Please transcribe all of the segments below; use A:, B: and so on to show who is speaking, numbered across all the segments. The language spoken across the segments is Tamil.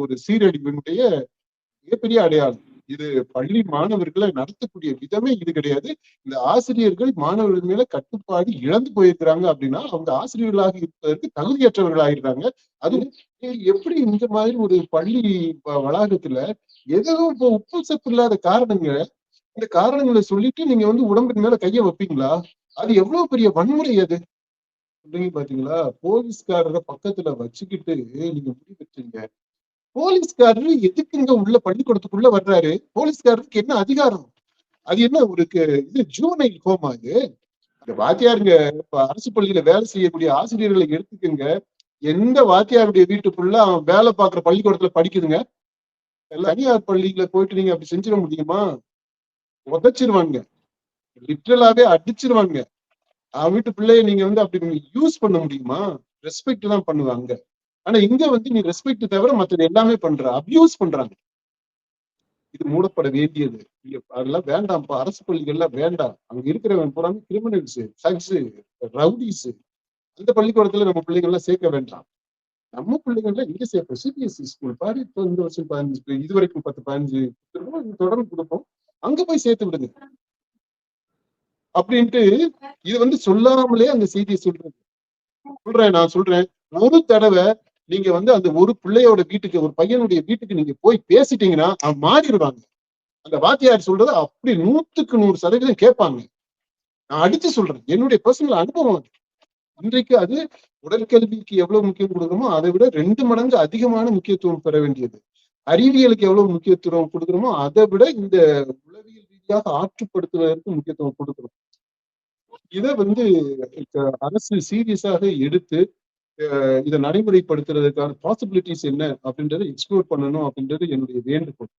A: ஒரு சீரழிவினுடைய மிகப்பெரிய அடையாளம். இது பள்ளி மாணவர்களை நடத்தக்கூடிய விதமே இது கிடையாது. இந்த ஆசிரியர்கள் மாணவர்கள் மேல கட்டுப்பாடு இழந்து போயிருக்கிறாங்க அப்படின்னா அவங்க ஆசிரியர்களாக இருப்பதற்கு தகுதியற்றவர்களாகிறாங்க. அது எப்படி இந்த மாதிரி ஒரு பள்ளி வளாகத்துல ஏதோ இப்போ உப்பு சப்பு இல்லாத காரணங்களை இந்த காரணங்களை சொல்லிட்டு நீங்க உடம்பின் மேல கைய வைப்பீங்களா? அது எவ்வளவு பெரிய வன்முறை அது பாத்தீங்களா? போலீஸ்காரரை பக்கத்துல வச்சுக்கிட்டு நீங்க முடிவெற்றீங்க. போலீஸ்காரரு எதுக்குங்க உள்ள பள்ளிக்கூடத்துக்குள்ள வர்றாரு? போலீஸ்காரருக்கு என்ன அதிகாரம்? அது என்ன ஒரு இது ஜூனைல் ஹோமா? இது இந்த வாத்தியாருங்க அரசு பள்ளியில வேலை செய்யக்கூடிய ஆசிரியர்களை எடுத்துக்கங்க. எந்த வாத்தியாருடைய வீட்டுக்குள்ள அவன் வேலை பார்க்குற பள்ளிக்கூடத்துல படிக்குதுங்க? தனியார் பள்ளியில போயிட்டு நீங்க அப்படி செஞ்சிட முடியுமா? உதைச்சிருவாங்க, லிட்டரலாவே அடிச்சிருவாங்க. அவன் வீட்டு பிள்ளைய நீங்க அப்படி யூஸ் பண்ண முடியுமா? ரெஸ்பெக்ட் தான் பண்ணுவாங்க. ஆனா இங்க நீ ரெஸ்பெக்ட் தவிர மற்றது எல்லாமே பண்ற, அபியூஸ் பண்றாங்க. இது மூடப்பட வேண்டியது. அதெல்லாம் வேண்டாம்ப்பா. அரசு பள்ளிகள்லாம் வேண்டாம். அங்க இருக்கிறவன் பூரா கிரிமினல்ஸ், சக்ஸ், ரவுடிஸ். அந்த பள்ளிக்கூடத்துல நம்ம பிள்ளைகள்லாம் சேர்க்க வேண்டாம். நம்ம பிள்ளைகள்லாம் இங்க சேர்ப்போம். சிபிஎஸ்இ ஸ்கூல் பாரு, இப்போ இந்த வருஷம் 15, இது வரைக்கும் 10-15 தொடர்ந்து கொடுப்போம். அங்க போய் சேர்த்து விடுங்க அப்படின்ட்டு இது சொல்லாமலே அந்த செய்தியை நான் சொல்றேன். ஒரு தடவை நீங்க அந்த ஒரு பிள்ளையோட வீட்டுக்கு, ஒரு பையனுடைய வீட்டுக்கு நீங்க போய் பேசிட்டீங்கன்னா அவன் மாறிடுவாங்க. அந்த வாத்தியார் சொல்றதை அப்படி 100% கேட்பாங்க. நான் அடிச்சு சொல்றேன், என்னுடைய பர்சனல் அனுபவம். இன்றைக்கு அது உடற்கல்விக்கு எவ்வளவு முக்கியம் கொடுக்குறோமோ அதை விட 2 மடங்கு அதிகமான முக்கியத்துவம் பெற வேண்டியது. அறிவியலுக்கு எவ்வளவு முக்கியத்துவம் கொடுக்குறோமோ அதை விட இந்த உளவியல் ரீதியாக ஆற்றுப்படுத்துவதற்கு முக்கியத்துவம் கொடுக்குறோம். இதை அரசு சீரியஸாக எடுத்து இதை நடைமுறைப்படுத்துறதுக்கான பாசிபிலிட்டிஸ் என்ன அப்படின்றத எக்ஸ்ப்ளோர் பண்ணணும் அப்படின்றது என்னுடைய வேண்டுகோள்.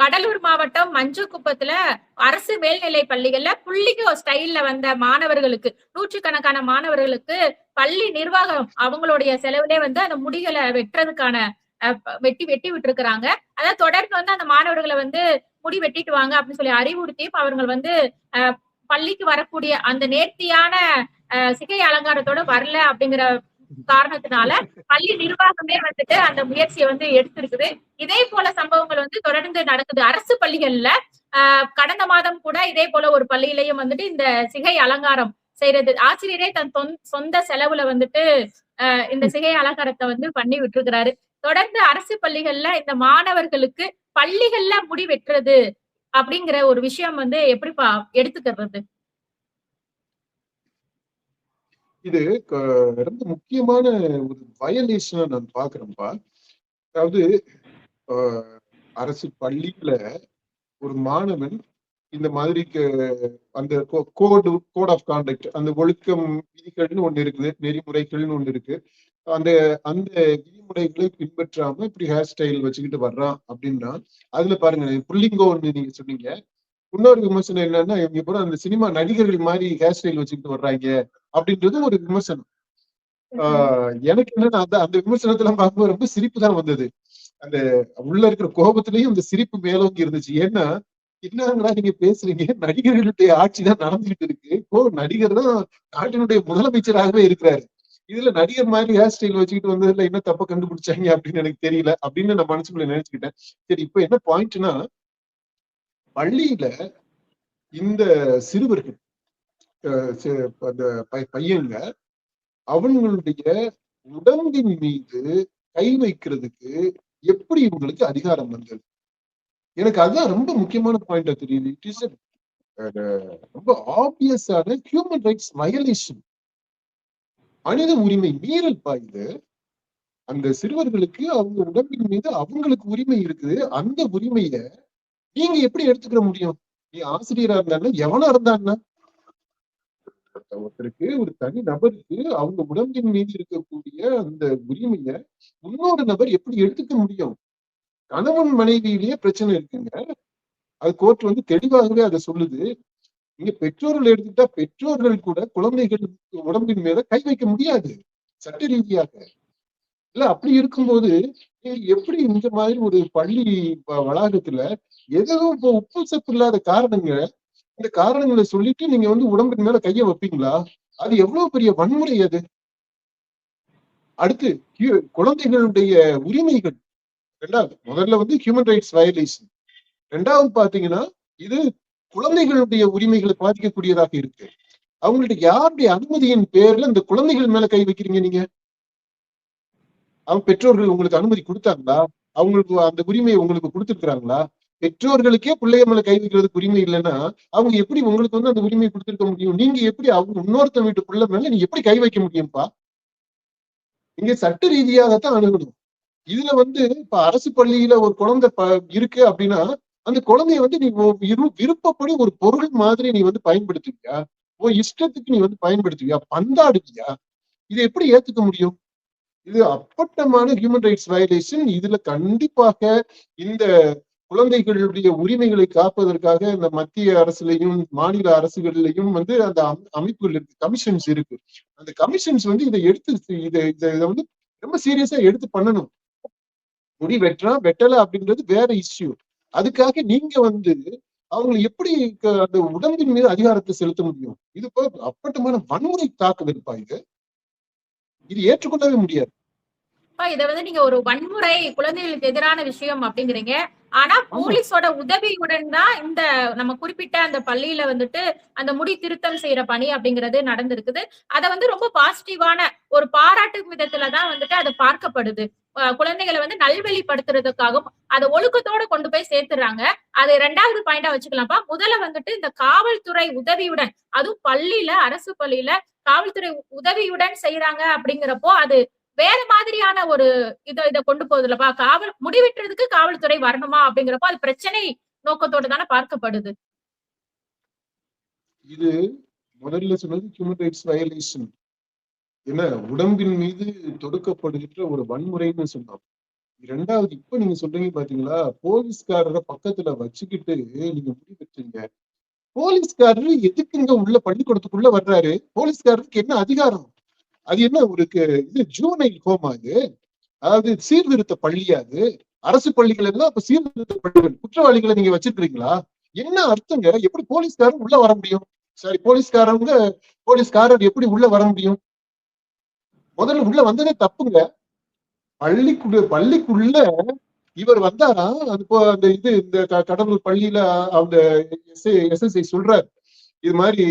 B: கடலூர் மாவட்டம் மஞ்சக்குப்பத்துல அரசு மேல்நிலை பள்ளிகள்ல புள்ளிகோ ஸ்டைல்ல வந்த மாணவர்களுக்கு, நூற்றுக்கணக்கான மாணவர்களுக்கு பள்ளி நிர்வாகம் அவங்களுடைய செலவுலே அந்த முடிகளை வெட்டுறதுக்கான வெட்டி விட்டு இருக்கிறாங்க. அதாவது தொடர்ந்து அந்த மாணவர்களை முடி வெட்டிட்டு வாங்க அப்படின்னு சொல்லி அறிவுறுத்தி அவர்கள் பள்ளிக்கு வரக்கூடிய அந்த நேர்த்தியான சிகை அலங்காரத்தோட வரல அப்படிங்கிற காரணத்தினால பள்ளி நிர்வாகமே அந்த முயற்சியை எடுத்திருக்குது. இதே போல சம்பவங்கள் தொடர்ந்து நடக்குது அரசு பள்ளிகள்ல. கடந்த மாதம் கூட இதே போல ஒரு பள்ளியிலையும் இந்த சிகை அலங்காரம் செய்யறது, ஆசிரியரே தன் சொந்த செலவுல இந்த சிகை அலங்காரத்தை பண்ணி விட்டுருக்கிறாரு. தொடர்ந்து அரசு பள்ளிகள்ல இந்த மாணவர்களுக்கு பள்ளிகள்ல முடி வெட்டுறது அப்படிங்கிற ஒரு விஷயம் எப்படிப்பா எடுத்துக்கிறது?
A: இது ரொம்ப முக்கியமான ஒரு வயலேஷனா நான் பாக்குறேன்ப்பா. அதாவது அரசு பள்ளியில ஒரு மாணவன் இந்த மாதிரி அந்த கோட் ஆஃப் கான்டக்ட், அந்த ஒழுக்கம் விதிகள்னு ஒண்ணு இருக்குது, நெறிமுறைகள்னு ஒண்ணு இருக்கு. அந்த அந்த விதிமுறைகளை பின்பற்றாம இப்படி ஹேர் ஸ்டைல் வச்சுக்கிட்டு வர்றான் அப்படின்னா அதுல பாருங்க, புள்ளிங்கோன்னு நீங்க சொன்னீங்க. இன்னொரு விமர்சனம் என்னன்னா, இவங்க பூரா அந்த சினிமா நடிகர்கள் மாதிரி ஹேர் ஸ்டைல் வச்சுக்கிட்டு வர்றாங்க அப்படின்றது ஒரு விமர்சனம். எனக்கு என்னன்னா அந்த விமர்சனத்தெல்லாம் பார்க்கும்போது ரொம்ப சிரிப்பு தான் வந்தது. அந்த உள்ள இருக்கிற கோபத்திலையும் அந்த சிரிப்பு மேலோங்கி இருந்துச்சு. ஏன்னா என்னங்களா நீங்க பேசுறீங்க, நடிகர்களுடைய ஆட்சி தான் நடந்துகிட்டு இருக்கு. நடிகர் தான் நாட்டினுடைய முதலமைச்சராகவே இருக்கிறாரு. இதுல நடிகர் மாதிரி ஹேர் ஸ்டைல் வச்சுக்கிட்டு வந்ததுல என்ன தப்ப கண்டுபிடிச்சாங்க அப்படின்னு எனக்கு தெரியல அப்படின்னு நான் மனசுக்குள்ள நினைச்சுக்கிட்டேன். சரி, இப்ப என்ன பாயிண்ட்னா, பள்ளியில இந்த சிறுவர்கள் அந்த பையங்க அவங்களுடைய உடம்பின் மீது கை வைக்கிறதுக்கு எப்படி இவங்களுக்கு அதிகாரம் வந்தது? எனக்கு அதுதான் ரொம்ப முக்கியமான பாயிண்டா தெரியுது. இட் இஸ் ரொம்ப ஆப்வியஸான ஹியூமன் ரைட்ஸ் வயலேஷன், மனித உரிமை மீறல் பாயுது. அந்த சிறுவர்களுக்கு அவங்க உடம்பின் மீது அவங்களுக்கு உரிமை இருக்குது. அந்த உரிமைய நீங்க எப்படி எடுத்துக்கிற முடியும்? நீ ஆசிரியரா இருந்தாலும் எவனா இருந்தான்னா, ஒருத்தருக்கு, ஒரு தனி நபருக்கு அவங்க உடம்பின் மீது இருக்கக்கூடிய அந்த உரிமைய இன்னொரு நபர் எப்படி எடுத்துக்க முடியும்? கணவன் மனைவியிலேயே பிரச்சனை இருக்குங்க. அது கோர்ட் தெளிவாகவே அதை சொல்லுது. நீங்க பெற்றோர்கள் எடுத்துக்கிட்டா பெற்றோர்கள் கூட குழந்தைகள் உடம்பின் மேல கை வைக்க முடியாது சட்ட ரீதியாக. இல்ல அப்படி இருக்கும்போது நீங்க எப்படி இந்த மாதிரி ஒரு பள்ளி வளாகத்துல ஏதோ இப்போ உப்பு சப்பு இல்லாத காரணங்க, இந்த காரணங்களை சொல்லிட்டு நீங்க வந்து உடம்புக்கு மேல கைய வைப்பீங்களா? அது எவ்வளவு பெரிய வன்முறை அது. அடுத்து குழந்தைகளுடைய உரிமைகள். ரெண்டாவது முதல்ல வந்து ஹியூமன் ரைட்ஸ் வயலேஷன். ரெண்டாவது பாத்தீங்கன்னா இது குழந்தைகளுடைய உரிமைகளை பாதிக்கக்கூடியதாக இருக்கு. அவங்கள்ட்ட யாருடைய அனுமதியின் பேர்ல இந்த குழந்தைகள் மேல கை வைக்கிறீங்க நீங்க? அவங்க பெற்றோர்கள் உங்களுக்கு அனுமதி கொடுத்தாங்களா? அவங்களுக்கு அந்த உரிமையை உங்களுக்கு கொடுத்துருக்காங்களா? பெற்றோர்களுக்கே பிள்ளைய மேல கை வைக்கிறதுக்கு உரிமை இல்லைன்னா அவங்க எப்படி உங்களுக்கு வந்து அந்த உரிமையை கொடுத்திருக்க முடியும்? நீங்க எப்படி அவங்க இன்னொருத்த வீட்டு பிள்ளை மேல நீங்க எப்படி கை வைக்க முடியும்ப்பா? இங்க சட்ட ரீதியாகத்தான் அணுகணும். இதுல வந்து இப்ப அரசு பள்ளியில ஒரு குழந்தை இருக்கு அப்படின்னா அந்த குழந்தைய வந்து நீ விருப்பப்படி ஒரு பொருள் மாதிரி நீ வந்து பயன்படுத்துவியா? உன் இஷ்டத்துக்கு நீ வந்து பயன்படுத்துவியா? பந்தாடுவியா? இதை எப்படி ஏத்துக்க முடியும்? இது அப்பட்டமான ஹியூமன் ரைட்ஸ் வயலேஷன். இதுல கண்டிப்பாக இந்த குழந்தைகளுடைய உரிமைகளை காப்பதற்காக இந்த மத்திய அரசுலையும் மாநில அரசுகளிலையும் வந்து அந்த அமைப்புகள் இருக்கு, கமிஷன்ஸ் இருக்கு. அந்த கமிஷன்ஸ் வந்து இதை எடுத்து இதை வந்து ரொம்ப சீரியஸா எடுத்து பண்ணணும். முடி வெட்டல அப்படின்றது வேற இஷ்யூ. அதுக்காக நீங்க வந்து அவங்க எப்படி அந்த உடம்பின் மீது அதிகாரத்தை செலுத்த முடியும்? இது அப்பட்டமான வன்முறை தாக்குதல்ப்பா இது. இது ஏற்றுக்கொள்ளவே முடியாது.
B: இத வந்து நீங்க ஒரு வன்முறை குழந்தைகளுக்கு எதிரான விஷயம் அப்படிங்கிறீங்க. ஆனா போலீஸோட உதவியுடன் தான் இந்த நம்ம குறிப்பிட்ட அந்த பள்ளியில வந்துட்டு அந்த முடி திருத்தம் செய்யற பணி அப்படிங்கிறது நடந்திருக்குது. அத வந்து ரொம்ப பாசிட்டிவான ஒரு பாராட்டு விதத்துலதான் வந்துட்டு அது பார்க்கப்படுது. குழந்தைகளை வந்து நல்வழிப்படுத்துறதுக்காகவும் அதை ஒழுக்கத்தோட கொண்டு போய் சேர்த்துறாங்க. அது 2வது பாயிண்டா வச்சுக்கலாம்ப்பா. முதல்ல வந்துட்டு இந்த காவல்துறை உதவியுடன், அதுவும் பள்ளியில அரசு பள்ளியில காவல்துறை உதவியுடன் செய்யறாங்க அப்படிங்கிறப்போ அது வேற மாதிரியான ஒரு இத கொண்டு போகுதுலப்பா. முடிவெட்டுறதுக்கு காவல்துறை வரணுமா அப்படிங்கிறப்போ அது பிரச்சனை நோக்கத்தோட தானே பார்க்கப்படுது.
A: இது முதல்ல சொன்னது ஹியூமன் ரைட்ஸ் வயலேஷன். என்ன உடம்பின் மீது தொடுக்கப்படுகின்ற ஒரு வன்முறைன்னு சொன்னோம். 2வது இப்ப நீங்க சொல்றீங்க பாத்தீங்களா, போலீஸ்காரரை பக்கத்துல வச்சுக்கிட்டு நீங்க முடிவெற்றீங்க. போலீஸ்காரரு எதுக்குங்க உள்ள பள்ளிக்கூடத்துக்குள்ள வர்றாரு? போலீஸ்காரருக்கு என்ன அதிகாரம்? அது என்ன ஒரு இது ஜூனைல் ஹோமா இது? அதாவது சீர்திருத்த பள்ளியா அது? அரசு பள்ளிகள் எல்லாம் அப்ப சீர்திருத்த பள்ளிகள். குற்றவாளிகளை நீங்க வச்சிருக்கீங்களா? என்ன அர்த்தங்க? எப்படி போலீஸ்காரர் உள்ள வர முடியும்? சரி, போலீஸ்காரர் எப்படி உள்ள வர முடியும்? முதல்ல உள்ள வந்ததே தப்புங்க. பள்ளிக்குள்ள இவர் வந்தாரா? அது அந்த இது இந்த கடலூர் பள்ளியில அந்த எஸ்எஸ்ஐ சொல்றாரு, இது மாதிரி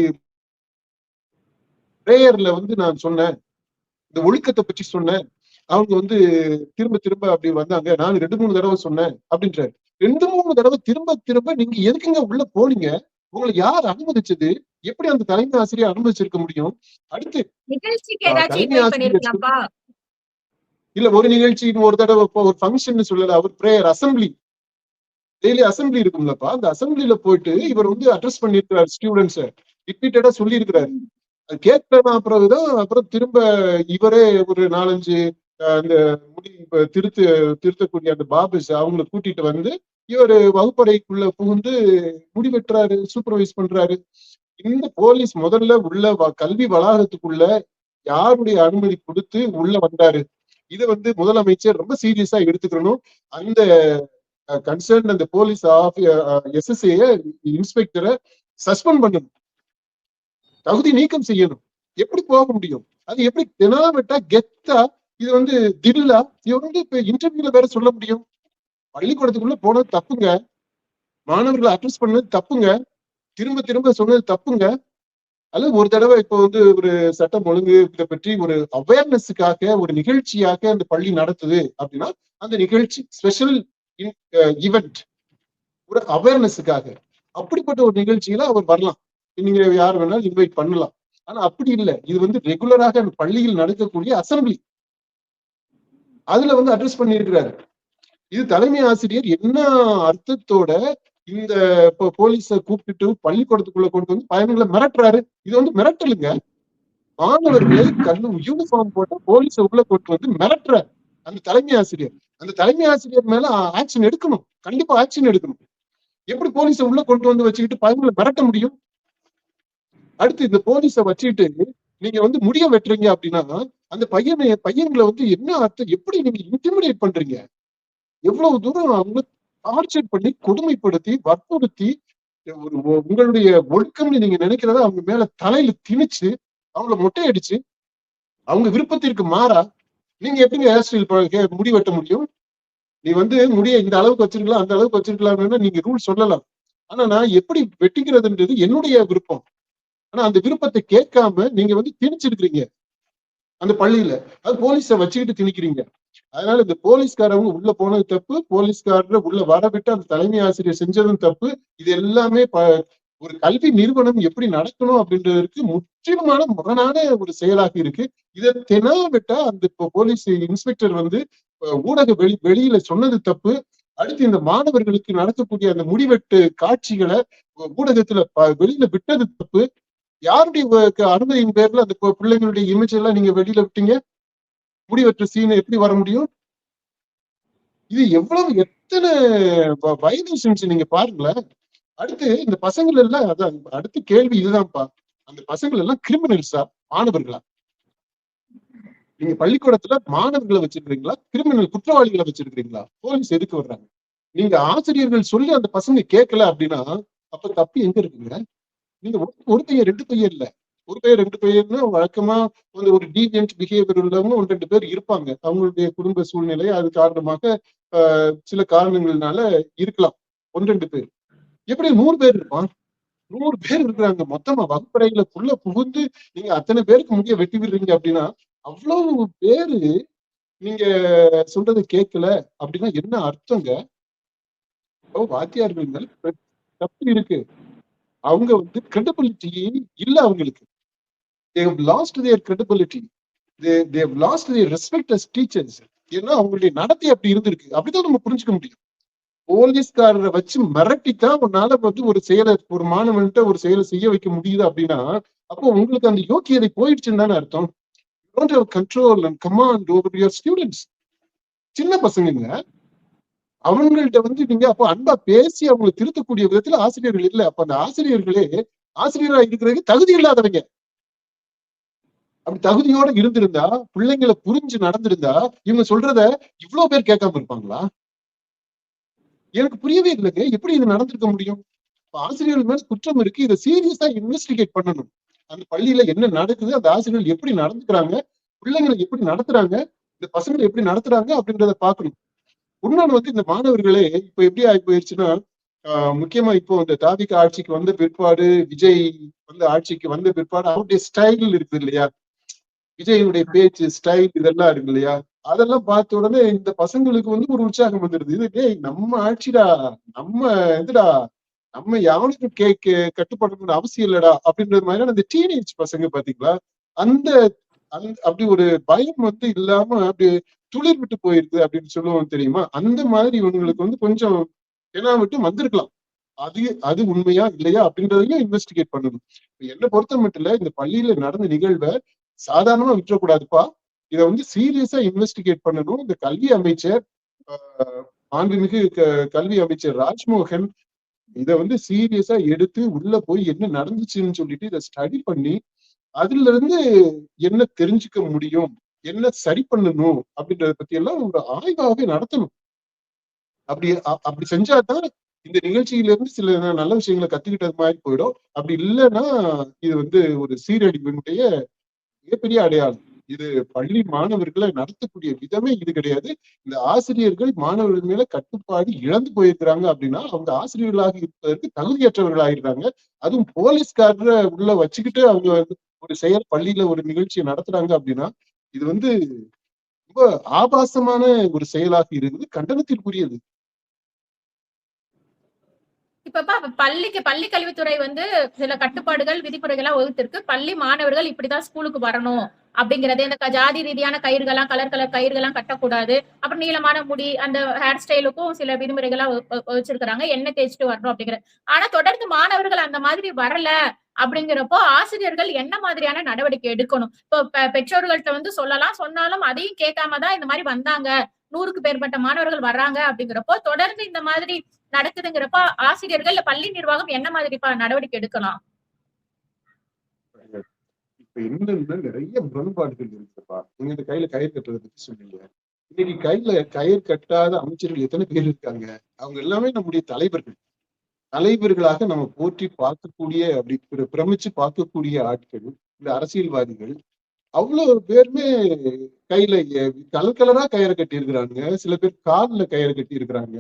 A: பிரேயர்ல வந்து நான் சொன்னேன், இந்த ஒழுக்கத்தை பற்றி சொன்னேன், அவங்க வந்து திரும்ப திரும்ப அப்படி வந்தாங்க, நான் 2-3 தடவை சொன்னேன் அப்படின்றாரு. 2-3 தடவை திரும்ப நீங்க எதுக்குங்க உள்ள போனீங்க? உங்களை யார் அனுமதிச்சது? எப்படி அந்த தலைமை ஆசிரியர் அனுமதிச்சிருக்க முடியும்? அடுத்து தலைமை ஆசிரியர் இல்ல ஒரு நிகழ்ச்சின்னு ஒரு தடவை ஒரு ஃபங்க்ஷன் சொல்லல, அவர் பிரேயர் அசம்பிளி, டெய்லி அசம்பிளி இருக்கும்லப்பா, அந்த அசம்பிளில போயிட்டு இவர் வந்து அட்ரஸ் பண்ணிருக்கிறார் ஸ்டூடெண்ட்ஸ, ரிப்பீட்டடா சொல்லி இருக்கிறாரு. அது கேட்கலாம். அப்புறம் திரும்ப இவரே ஒரு 4-5 அந்த முடி திருத்தக்கூடிய அந்த பாபுஸ் அவங்களை கூட்டிட்டு வந்து இவர் வகுப்பறைக்குள்ள புகுந்து முடி வெட்டுறாரு, சூப்பர்வைஸ் பண்றாரு. இந்த போலீஸ் முதல்ல உள்ள கல்வி வளாகத்துக்குள்ள யாருடைய அனுமதி கொடுத்து உள்ள வந்தாரு? இதை வந்து முதலமைச்சர் ரொம்ப சீரியஸா எடுத்துக்கணும். அந்த கன்சர்ன் அந்த போலீஸ் எஸ்எஸ்ஏ இன்ஸ்பெக்டரை சஸ்பெண்ட் பண்ணணும், தகுதி நீக்கம் செய்யணும். எப்படி போக முடியும்? அது எப்படி தெனாவெட்டா கெத்தா இது வந்து தில்லா இவர் வந்து இப்ப இன்டர்வியூல வேற சொல்ல முடியும்? பள்ளிக்கூடத்துக்குள்ள போனது தப்புங்க, மாணவர்களை அட்ரஸ் பண்ணது தப்புங்க, திரும்ப சொன்னது தப்புங்க. அல்லது ஒரு தடவை இப்போ வந்து ஒரு சட்டம் ஒழுங்கு இதை பற்றி ஒரு அவேர்னஸுக்காக ஒரு நிகழ்ச்சியாக அந்த பள்ளி நடத்துது அப்படின்னா அந்த நிகழ்ச்சி ஸ்பெஷல் ஈவெண்ட், ஒரு அவேர்னஸுக்காக அப்படிப்பட்ட ஒரு நிகழ்ச்சியில அவர் வரலாம், நீங்க யார் வேணாலும் இன்வைட் பண்ணலாம். ஆனா அப்படி இல்லை, இது வந்து ரெகுலராக அந்த பள்ளியில் நடக்கக்கூடிய அசம்பிளி, அதுல வந்து அட்ரஸ் பண்ணியிருக்கிறாரு. இது தலைமை ஆசிரியர் என்ன அர்த்தத்தோட இந்த போலீஸை கூப்பிட்டு பள்ளிக்கூடத்துக்குள்ள கொண்டு வந்து பயணங்களை மிரட்டுறாரு? இது வந்து மிரட்டலுங்க. மாணவர்களை யூனிஃபார்ம் போட்ட போலீஸை உள்ள கொண்டு வந்து மிரட்டுறாரு அந்த தலைமை ஆசிரியர். அந்த தலைமை ஆசிரியர் மேல ஆக்ஷன் எடுக்கணும், கண்டிப்பா ஆக்ஷன் எடுக்கணும். எப்படி போலீஸை உள்ள கொண்டு வந்து வச்சுக்கிட்டு பயணங்களை மிரட்ட முடியும்? அடுத்து இந்த போலீஸை வச்சுக்கிட்டு நீங்க வந்து முடிய வெட்டுறீங்க அப்படின்னா அந்த பையன்களை வந்து என்ன அர்த்தம், எப்படி நீங்க இன்டிமிடேட் பண்றீங்க? எவ்வளவு தூரம் அவங்க டார்ச்சர் பண்ணி, கொடுமைப்படுத்தி, வற்புறுத்தி, உங்களுடைய ஒழுக்கம்னு நீங்க நினைக்கிறத அவங்க மேல தலையில திணிச்சு, அவங்கள மொட்டையடிச்சு, அவங்க விருப்பத்திற்கு மாறா நீங்க எப்படிங்க ஹேர் ஸ்டைல் முடி வெட்ட முடியும்? நீ வந்து முடிய இந்த அளவுக்கு வச்சிருக்கலாம், அந்த அளவுக்கு வச்சிருக்கலாம்னு நீங்க ரூல் சொல்லலாம். ஆனா நான் எப்படி வெட்டிக்கிறதுன்றது என்னுடைய விருப்பம். ஆனா அந்த விருப்பத்தை கேட்காம நீங்க வந்து திணிச்சிருக்கிறீங்க அந்த பள்ளியில. அது போலீஸ வச்சுக்கிட்டு திணிக்கிறீங்க. அதனால இந்த போலீஸ்காரவங்க உள்ள போனது தப்பு, போலீஸ்காரர் உள்ள வரவிட்டு அந்த தலைமை ஆசிரியர் செஞ்சதும் தப்பு. இது எல்லாமே ஒரு கல்வி நிறுவனம் எப்படி நடக்கணும் அப்படின்றதற்கு முற்றிலுமான முரணான ஒரு செயலாக இருக்கு. இதை தெனாவிட்டா அந்த போலீஸ் இன்ஸ்பெக்டர் வந்து ஊடக வெளியில சொன்னது தப்பு. அடுத்து இந்த மாணவர்களுக்கு நடக்கக்கூடிய அந்த முடிவெட்டு காட்சிகளை ஊடகத்துல வெளியில விட்டது தப்பு. யாருடைய அனுமதியின் பேர்ல அந்த பிள்ளைங்களுடைய இமேஜ் எல்லாம் நீங்க வெளியில விட்டீங்க? முடிவெற்ற சீன் எப்படி வர முடியும்? இது எவ்வளவு எத்தனை வயலேஷன்ஸ் நீங்க பாருங்களேன். அடுத்து இந்த பசங்கள் எல்லாம் அதான் அடுத்த கேள்வி இதுதான்ப்பா. அந்த பசங்கள் எல்லாம் கிரிமினல்ஸா, மாணவர்களா? நீங்க பள்ளிக்கூடத்துல மாணவர்களை வச்சிருக்கீங்களா, கிரிமினல் குற்றவாளிகளை வச்சிருக்கீங்களா? போலீஸ் எதுக்கு வர்றாங்க? நீங்க ஆசிரியர்கள் சொல்லி அந்த பசங்க கேட்கல அப்படின்னா அப்ப தப்பு எங்க இருக்குங்க? நீங்க ஒரு பையன் 2 பையன் இல்ல. ஒரு பையன் 2 பையன்னா வழக்கமா வந்து ஒரு டீவியன்ட் பிஹேவியர் உள்ளவங்க 1, 2 பேர் இருப்பாங்க. அவங்களுடைய குடும்ப சூழ்நிலை அது காரணமாக சில காரணங்கள்னால இருக்கலாம் 1, 2 பேர். எப்படி 100 பேர் இருப்பான்? 100 பேர் இருக்கிறாங்க. மொத்தமா வகுப்பறைகளுக்குள்ள புகுந்து நீங்க அத்தனை பேருக்கு முடிய வெட்டி விடுறீங்க அப்படின்னா அவ்வளவு பேரு நீங்க சொல்றதை கேட்கல அப்படின்னா என்ன அர்த்தங்க? வாத்தியார்கள் மேல தப்பு இருக்கு. அவங்க வந்து கிரெடிபிலிட்டி இல்ல அவங்களுக்கு. they have lost their credibility. they have lost their respect as teachers. ஏன்னா அவங்களுடைய நடத்தை அப்படி இருந்திருக்கு. அப்படிதான் நம்ம புரிஞ்சுக்க முடியும். போலீஸ்காரரை வச்சு மிரட்டித்தான் உன்னால வந்து ஒரு செயலை, ஒரு மாணவன்கிட்ட ஒரு செயலை செய்ய வைக்க முடியுது அப்படின்னா அப்போ உங்களுக்கு அந்த யோக்கியதை போயிடுச்சுன்னு தானே அர்த்தம். don't have control and command over your students. சின்ன பசங்க அவங்கள்ட்ட வந்து நீங்க அப்போ அன்பா பேசி அவங்களை திருத்தக்கூடிய விதத்துல ஆசிரியர்கள் இல்லை. அப்ப அந்த ஆசிரியர்களே ஆசிரியரா இருக்கிறதுக்கு தகுதி இல்லாதவங்க. அப்படி தகுதியோட இருந்திருந்தா, பிள்ளைங்களை புரிஞ்சு நடந்திருந்தா இவங்க சொல்றத இவ்வளவு பேர் கேட்காம இருப்பாங்களா? எனக்கு புரியவே இல்லைங்க. எப்படி இது நடந்திருக்க முடியும்? ஆசிரியர்கள் மேல குற்றம் இருக்கு. இதை சீரியஸா இன்வெஸ்டிகேட் பண்ணணும். அந்த பள்ளியில என்ன நடக்குது, அந்த ஆசிரியர்கள் எப்படி நடந்துக்கிறாங்க, பிள்ளைங்களை எப்படி நடத்துறாங்க, இந்த பசங்களை எப்படி நடத்துறாங்க அப்படின்றத பாக்கணும். இன்னொன்னு வந்து இந்த மாணவர்களே இப்ப எப்படி ஆகி போயிருச்சுன்னா முக்கியமா இப்போ இந்த தாவிக ஆட்சிக்கு வந்த பிற்பாடு, விஜய் வந்து ஆட்சிக்கு வந்த பிற்பாடு அவருடைய ஸ்டைல் இருக்குது இல்லையா, விஜயனுடைய பேச்சு ஸ்டைல் இதெல்லாம் இருக்கு இல்லையா, அதெல்லாம் பார்த்த உடனே இந்த பசங்களுக்கு வந்து ஒரு உற்சாகம் வந்துருது. இது டேய் நம்ம ஆட்சிடா, நம்ம இதுடா, நம்ம யாவனுக்கும் கட்டுப்படணும்னு அவசியம் இல்லடா அப்படின்றது மாதிரியான அந்த டீனேஜ் பசங்க பாத்தீங்களா, அந்த அப்படி ஒரு பயம் வந்து இல்லாம அப்படி துளிர் விட்டு போயிருக்கு அப்படின்னு சொல்லுவோம் தெரியுமா, அந்த மாதிரி இவங்களுக்கு வந்து கொஞ்சம் ஏன்னா விட்டு வந்திருக்கலாம். அது உண்மையா இல்லையா அப்படின்றதையும் இன்வெஸ்டிகேட் பண்ணணும். என்ன பொறுத்த மட்டும் இல்ல, இந்த பள்ளியில நடந்த நிகழ்வை சாதாரணமா விட்டுறக்கூடாதுப்பா. இதை வந்து சீரியஸா இன்வெஸ்டிகேட் பண்ணணும். இந்த கல்வி அமைச்சர் மாண்புமிகு கல்வி அமைச்சர் ராஜ்மோகன் இதை வந்து சீரியஸா எடுத்து உள்ள போய் என்ன நடந்துச்சுன்னு சொல்லிட்டு இதை ஸ்டடி பண்ணி அதுல இருந்து என்ன தெரிஞ்சுக்க முடியும், என்ன சரி பண்ணணும் அப்படின்றத பத்தி எல்லாம் ஒரு ஆய்வாகவே நடத்தணும். அப்படி செஞ்சாதான் இந்த நிகழ்ச்சியில இருந்து சில நல்ல விஷயங்களை கத்துக்கிட்டது மாதிரி போயிடும். அப்படி இல்லைன்னா இது வந்து ஒரு சீரழிவினுடைய மிகப்பெரிய அடையாளம். இது பள்ளி மாணவர்களை நடத்தக்கூடிய விதமே இது கிடையாது. இந்த ஆசிரியர்கள் மாணவர்கள் மேல கட்டுப்பாடு இழந்து போயிருக்கிறாங்க அப்படின்னா அவங்க ஆசிரியர்களாக இருப்பதற்கு தகுதியற்றவர்களாகிறாங்க. அதுவும் போலீஸ்காரரை உள்ள வச்சுக்கிட்டு அவங்க ஒரு செயல் பள்ளியில ஒரு நிகழ்ச்சியை நடத்துறாங்க அப்படின்னா இது வந்து ரொம்ப ஆபாசமான ஒரு செயலாக இருக்குது, கண்டனத்திற்குரியது.
B: இப்பப்பா பள்ளி கல்வித்துறை வந்து சில கட்டுப்பாடுகள் விதிமுறைகளா வகுத்திருக்கு. பள்ளி மாணவர்கள் இப்படிதான் ஸ்கூலுக்கு வரணும் அப்படிங்கறது, இந்த ஜாதி ரீதியான கயிறுகள்லாம் கலர் கயிறுகள்லாம் கட்டக்கூடாது, அப்புறம் நீளமான முடி அந்த ஹேர் ஸ்டைலுக்கும் சில விதிமுறைகளா வச்சிருக்கிறாங்க, எண்ணெய் தேய்ச்சிட்டு வரணும் அப்படிங்கிற. ஆனா தொடர்ந்து மாணவர்கள் அந்த மாதிரி வரல அப்படிங்கிறப்போ ஆசிரியர்கள் என்ன மாதிரியான நடவடிக்கை எடுக்கணும்? இப்போ பெற்றோர்கள்ட்ட வந்து சொல்லலாம், சொன்னாலும் அதையும் கேட்காமதான் இந்த மாதிரி வந்தாங்க, 100க்கு மேற்பட்ட மாணவர்கள் வர்றாங்க அப்படிங்கிறப்போ தொடர்ந்து இந்த மாதிரி நடக்குதுங்கிறப்ப ஆசிரியர்கள் இல்ல பள்ளி நிர்வாகம் என்ன மாதிரி நடவடிக்கை எடுக்கலாம்?
A: இப்ப என்னன்னா நிறைய முரண்பாடுகள் இருக்குப்பா. நீங்க இந்த கையில கயிறு கட்டுறதை பத்தி சொன்னீங்க. இன்னைக்கு கையில கயிறு கட்டாத அமைச்சர்கள் எத்தனை பேர் இருக்காங்க? அவங்க எல்லாமே நம்முடைய தலைவர்கள். தலைவர்களாக நம்ம போற்றி பார்க்கக்கூடிய அப்படி பிரமிச்சு பார்க்கக்கூடிய ஆட்கள், இந்த அரசியல்வாதிகள் அவ்வளவு பேருமே கையில கலர் கலரா கயிறு கட்டி இருக்கிறாங்க. சில பேர் கால்ல கயிறு கட்டி இருக்கிறாங்க.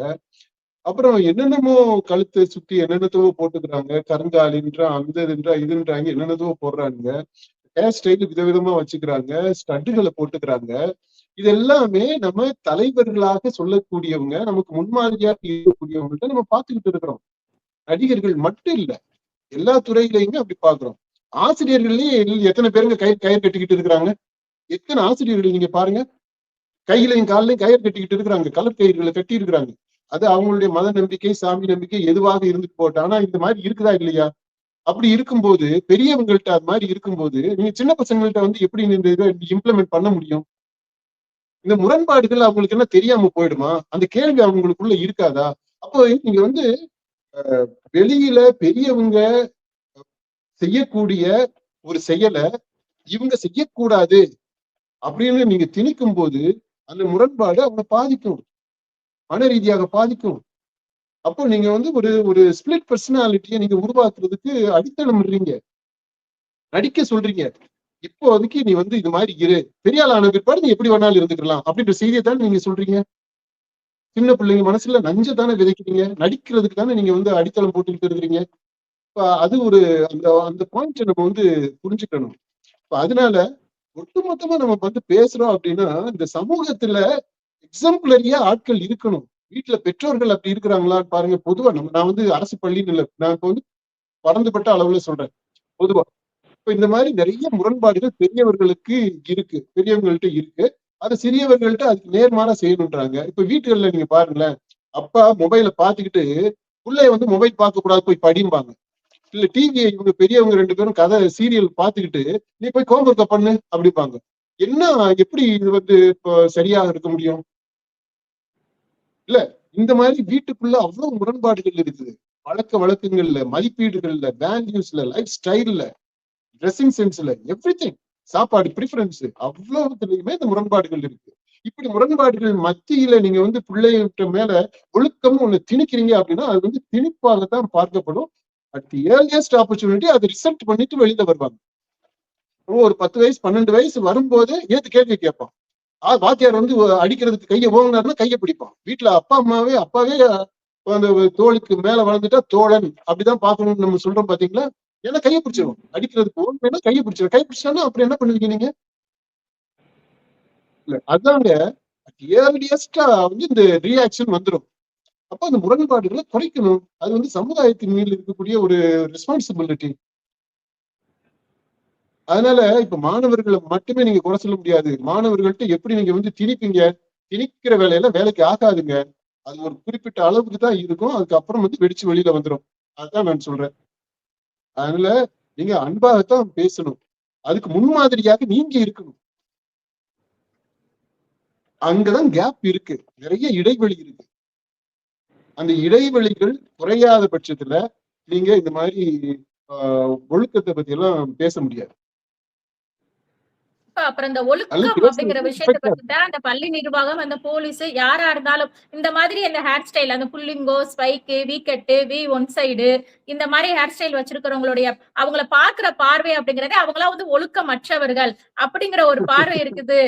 A: அப்புறம் என்னென்னமோ கழுத்தை சுத்தி என்னென்னத்தவோ போட்டுக்கிறாங்க. கருங்காலின்றா அந்த இதுன்றா இதுன்றாங்க, என்னென்னதோ போடுறாங்க. ஹேர் ஸ்டைல் விதவிதமா வச்சுக்கிறாங்க, ஸ்டட்டுகளை போட்டுக்கிறாங்க. இது எல்லாமே நம்ம தலைவர்களாக சொல்லக்கூடியவங்க, நமக்கு முன்மாதிரியாக இருக்கக்கூடியவங்கள்ட்ட நம்ம பார்த்துக்கிட்டு இருக்கிறோம். நடிகர்கள் மட்டும் இல்ல, எல்லா துறையிலையுமே அப்படி பாக்குறோம். ஆசிரியர்கள்லயே எத்தனை பேருங்க கயிறு கட்டிக்கிட்டு இருக்கிறாங்க? எத்தனை ஆசிரியர்கள் நீங்க பாருங்க, கையிலையும் காலையும் கயிறு கட்டிக்கிட்டு இருக்கிறாங்க, கலர் கயிறுகளை கட்டி இருக்கிறாங்க. அது அவங்களுடைய மத நம்பிக்கை, சாமி நம்பிக்கை எதுவாக இருந்துட்டு போட்டோம். ஆனா இந்த மாதிரி இருக்குதா இல்லையா? அப்படி இருக்கும்போது, பெரியவங்கள்ட்ட அது மாதிரி இருக்கும்போது, நீங்க சின்ன பசங்கள்ட்ட வந்து எப்படி இந்த இதை இம்ப்ளிமெண்ட் பண்ண முடியும்? இந்த முரண்பாடுகள் அவங்களுக்கு என்ன தெரியாம போயிடுமா? அந்த கேள்வி அவங்களுக்குள்ள இருக்காதா? அப்போ நீங்க வந்து வெளியில பெரியவங்க செய்யக்கூடிய ஒரு செயலை இவங்க செய்யக்கூடாது அப்படின்னு நீங்க திணிக்கும் போது அந்த முரண்பாடு அவங்க பாதிக்கும், மன ரீதியாக பாதிக்கும். அப்போ நீங்க வந்து ஒரு ஒரு ஸ்பிளிட் பர்சனாலிட்டியை நீங்க உருவாக்குறதுக்கு அடித்தளம் இடுறீங்க, நடிக்க சொல்றீங்க. இப்போதைக்கு நீ வந்து இது மாதிரி இரு, பெரிய ஆள் ஆன பிற்பாடு நீ எப்படி வேணாலும் இருந்துக்கலாம் அப்படின்ற செய்தியை தானே நீங்க சொல்றீங்க. சின்ன பிள்ளைங்க மனசுல நஞ்ச தானே விதைக்கிறீங்க, நடிக்கிறதுக்கு தானே நீங்க வந்து அடித்தளம் போட்டுக்கிட்டு இருக்கிறீங்க. இப்ப அது ஒரு அந்த அந்த பாயிண்ட் நம்ம வந்து புரிஞ்சுக்கணும். இப்ப அதனால ஒட்டுமொத்தமா நம்ம வந்து பேசுறோம் அப்படின்னா, இந்த சமூகத்துல எக்ஸாம்பிளரியா ஆட்கள் இருக்கணும். வீட்டுல பெற்றோர்கள் அப்படி இருக்கிறாங்களான்னு பாருங்க. பொதுவா நான் வந்து அரசு பள்ளின்னு இல்லை, நான் இப்ப வந்து பறந்துபட்ட அளவுல சொல்றேன் பொதுவா. இப்ப இந்த மாதிரி நிறைய முரண்பாடுகள் பெரியவர்களுக்கு இருக்கு, பெரியவங்கள்ட்ட இருக்கு. அது சிறியவர்கள்ட்ட அதுக்கு நேர்மாறா செய்யணுன்றாங்க. இப்ப வீட்டுகள்ல நீங்க பாருங்களேன், அப்பா மொபைலை பார்த்துக்கிட்டு பிள்ளைய வந்து மொபைல் பார்க்க கூடாது போய் படிம்பாங்க. இல்ல டிவியை இவங்க பெரியவங்க ரெண்டு பேரும் கதை சீரியல் பார்த்துக்கிட்டு நீ போய் ஹோம்ஒர்க்க பண்ணு அப்படிப்பாங்க. என்ன எப்படி இது வந்து இப்போ சரியாக இருக்க முடியும்? இல்ல, இந்த மாதிரி வீட்டுக்குள்ள அவ்வளவு முரண்பாடுகள் இருக்குது. பழக்க வழக்கங்கள்ல, மதிப்பீடுகள்ல, வேல்யூஸ்ல, லைஃப் ஸ்டைல்ல, ட்ரெஸ்ஸிங் சென்ஸ்ல, எவ்ரிதிங், சாப்பாடு ப்ரிஃபரன்ஸ், அவ்வளவுலயுமே இந்த முரண்பாடுகள் இருக்கு. இப்படி முரண்பாடுகள் மத்தியில நீங்க வந்து பிள்ளைகிட்ட மேல ஒழுக்கம் ஒண்ணு திணிக்கிறீங்க அப்படின்னா அது வந்து திணிப்பாகத்தான் பார்க்கப்படும். அட் தி ஏர்லியஸ்ட் ஆப்பர்ச்சுனிட்டி அதை ரிசல்ட் பண்ணிட்டு வெளியில வருவாங்க. ஒரு 10 வயசு 12 வயசு வரும்போது ஏத்து கேள்வி கேட்பான். வாத்தியார் வந்து அடிக்கிறதுக்கு கையை ஓங்கினாருன்னா கையை பிடிப்பான். வீட்டுல அப்பாவே அந்த தோளுக்கு மேல வளர்ந்துட்டா தோழன் அப்படிதான் பார்க்கணும்னு நம்ம சொல்றோம் பாத்தீங்களா? ஏன்னா கையை பிடிச்சிடும். அடிக்கிறதுக்கு ஓங்கினா கையை பிடிச்சிடும். கை பிடிச்சானா அப்புறம் என்ன பண்ணுவீங்க நீங்க? இல்ல அதாங்க, ஏர்லியஸ்டா வந்து இந்த ரியாக்ஷன் வந்துடும். அப்ப அந்த முரண்பாடுகளை குறைக்கணும். அது வந்து சமுதாயத்தின் மீது இருக்கக்கூடிய ஒரு ரெஸ்பான்சிபிலிட்டி. அதனால இப்ப மாணவர்களை மட்டுமே நீங்க குறை சொல்ல முடியாது. மாணவர்கள்ட்ட எப்படி நீங்க வந்து திணிப்பீங்க? திணிக்கிற வேலையில வேலைக்கு ஆகாதுங்க. அது ஒரு குறிப்பிட்ட அளவுக்கு தான் இருக்கும். அதுக்கப்புறம் வந்து வெடிச்சு வெளியில வந்துடும். அதுதான் நான் சொல்றேன். அதனால நீங்க அன்பாகத்தான் பேசணும். அதுக்கு முன்மாதிரியாக நீங்க இருக்கணும். அங்கதான் கேப் இருக்கு, நிறைய இடைவெளி இருக்கு. அந்த இடைவெளிகள் குறையாத பட்சத்துல நீங்க இந்த மாதிரி ஒழுக்கத்தை பத்தி எல்லாம் பேச முடியாது.
B: அப்புறம் இந்த ஒழுக்கம் அப்படிங்கிற விஷயத்தை பத்தி தான் அந்த பள்ளி நிர்வாகம், அந்த போலீஸ் யாரா இருந்தாலும் இந்த மாதிரி அந்த ஹேர் ஸ்டைல், அந்த புல்லிங்கோ, ஸ்பைக்கு, வீக்கெட்டு, வி ஒன் சைடு இந்த மாதிரி ஹேர் ஸ்டைல் வச்சிருக்கிறவங்களுடைய அவங்கள பாக்குற பார்வை அப்படிங்கறதே அவங்களா வந்து ஒழுக்கமற்றவர்கள் அப்படிங்கிற ஒரு பார்வை இருக்குது.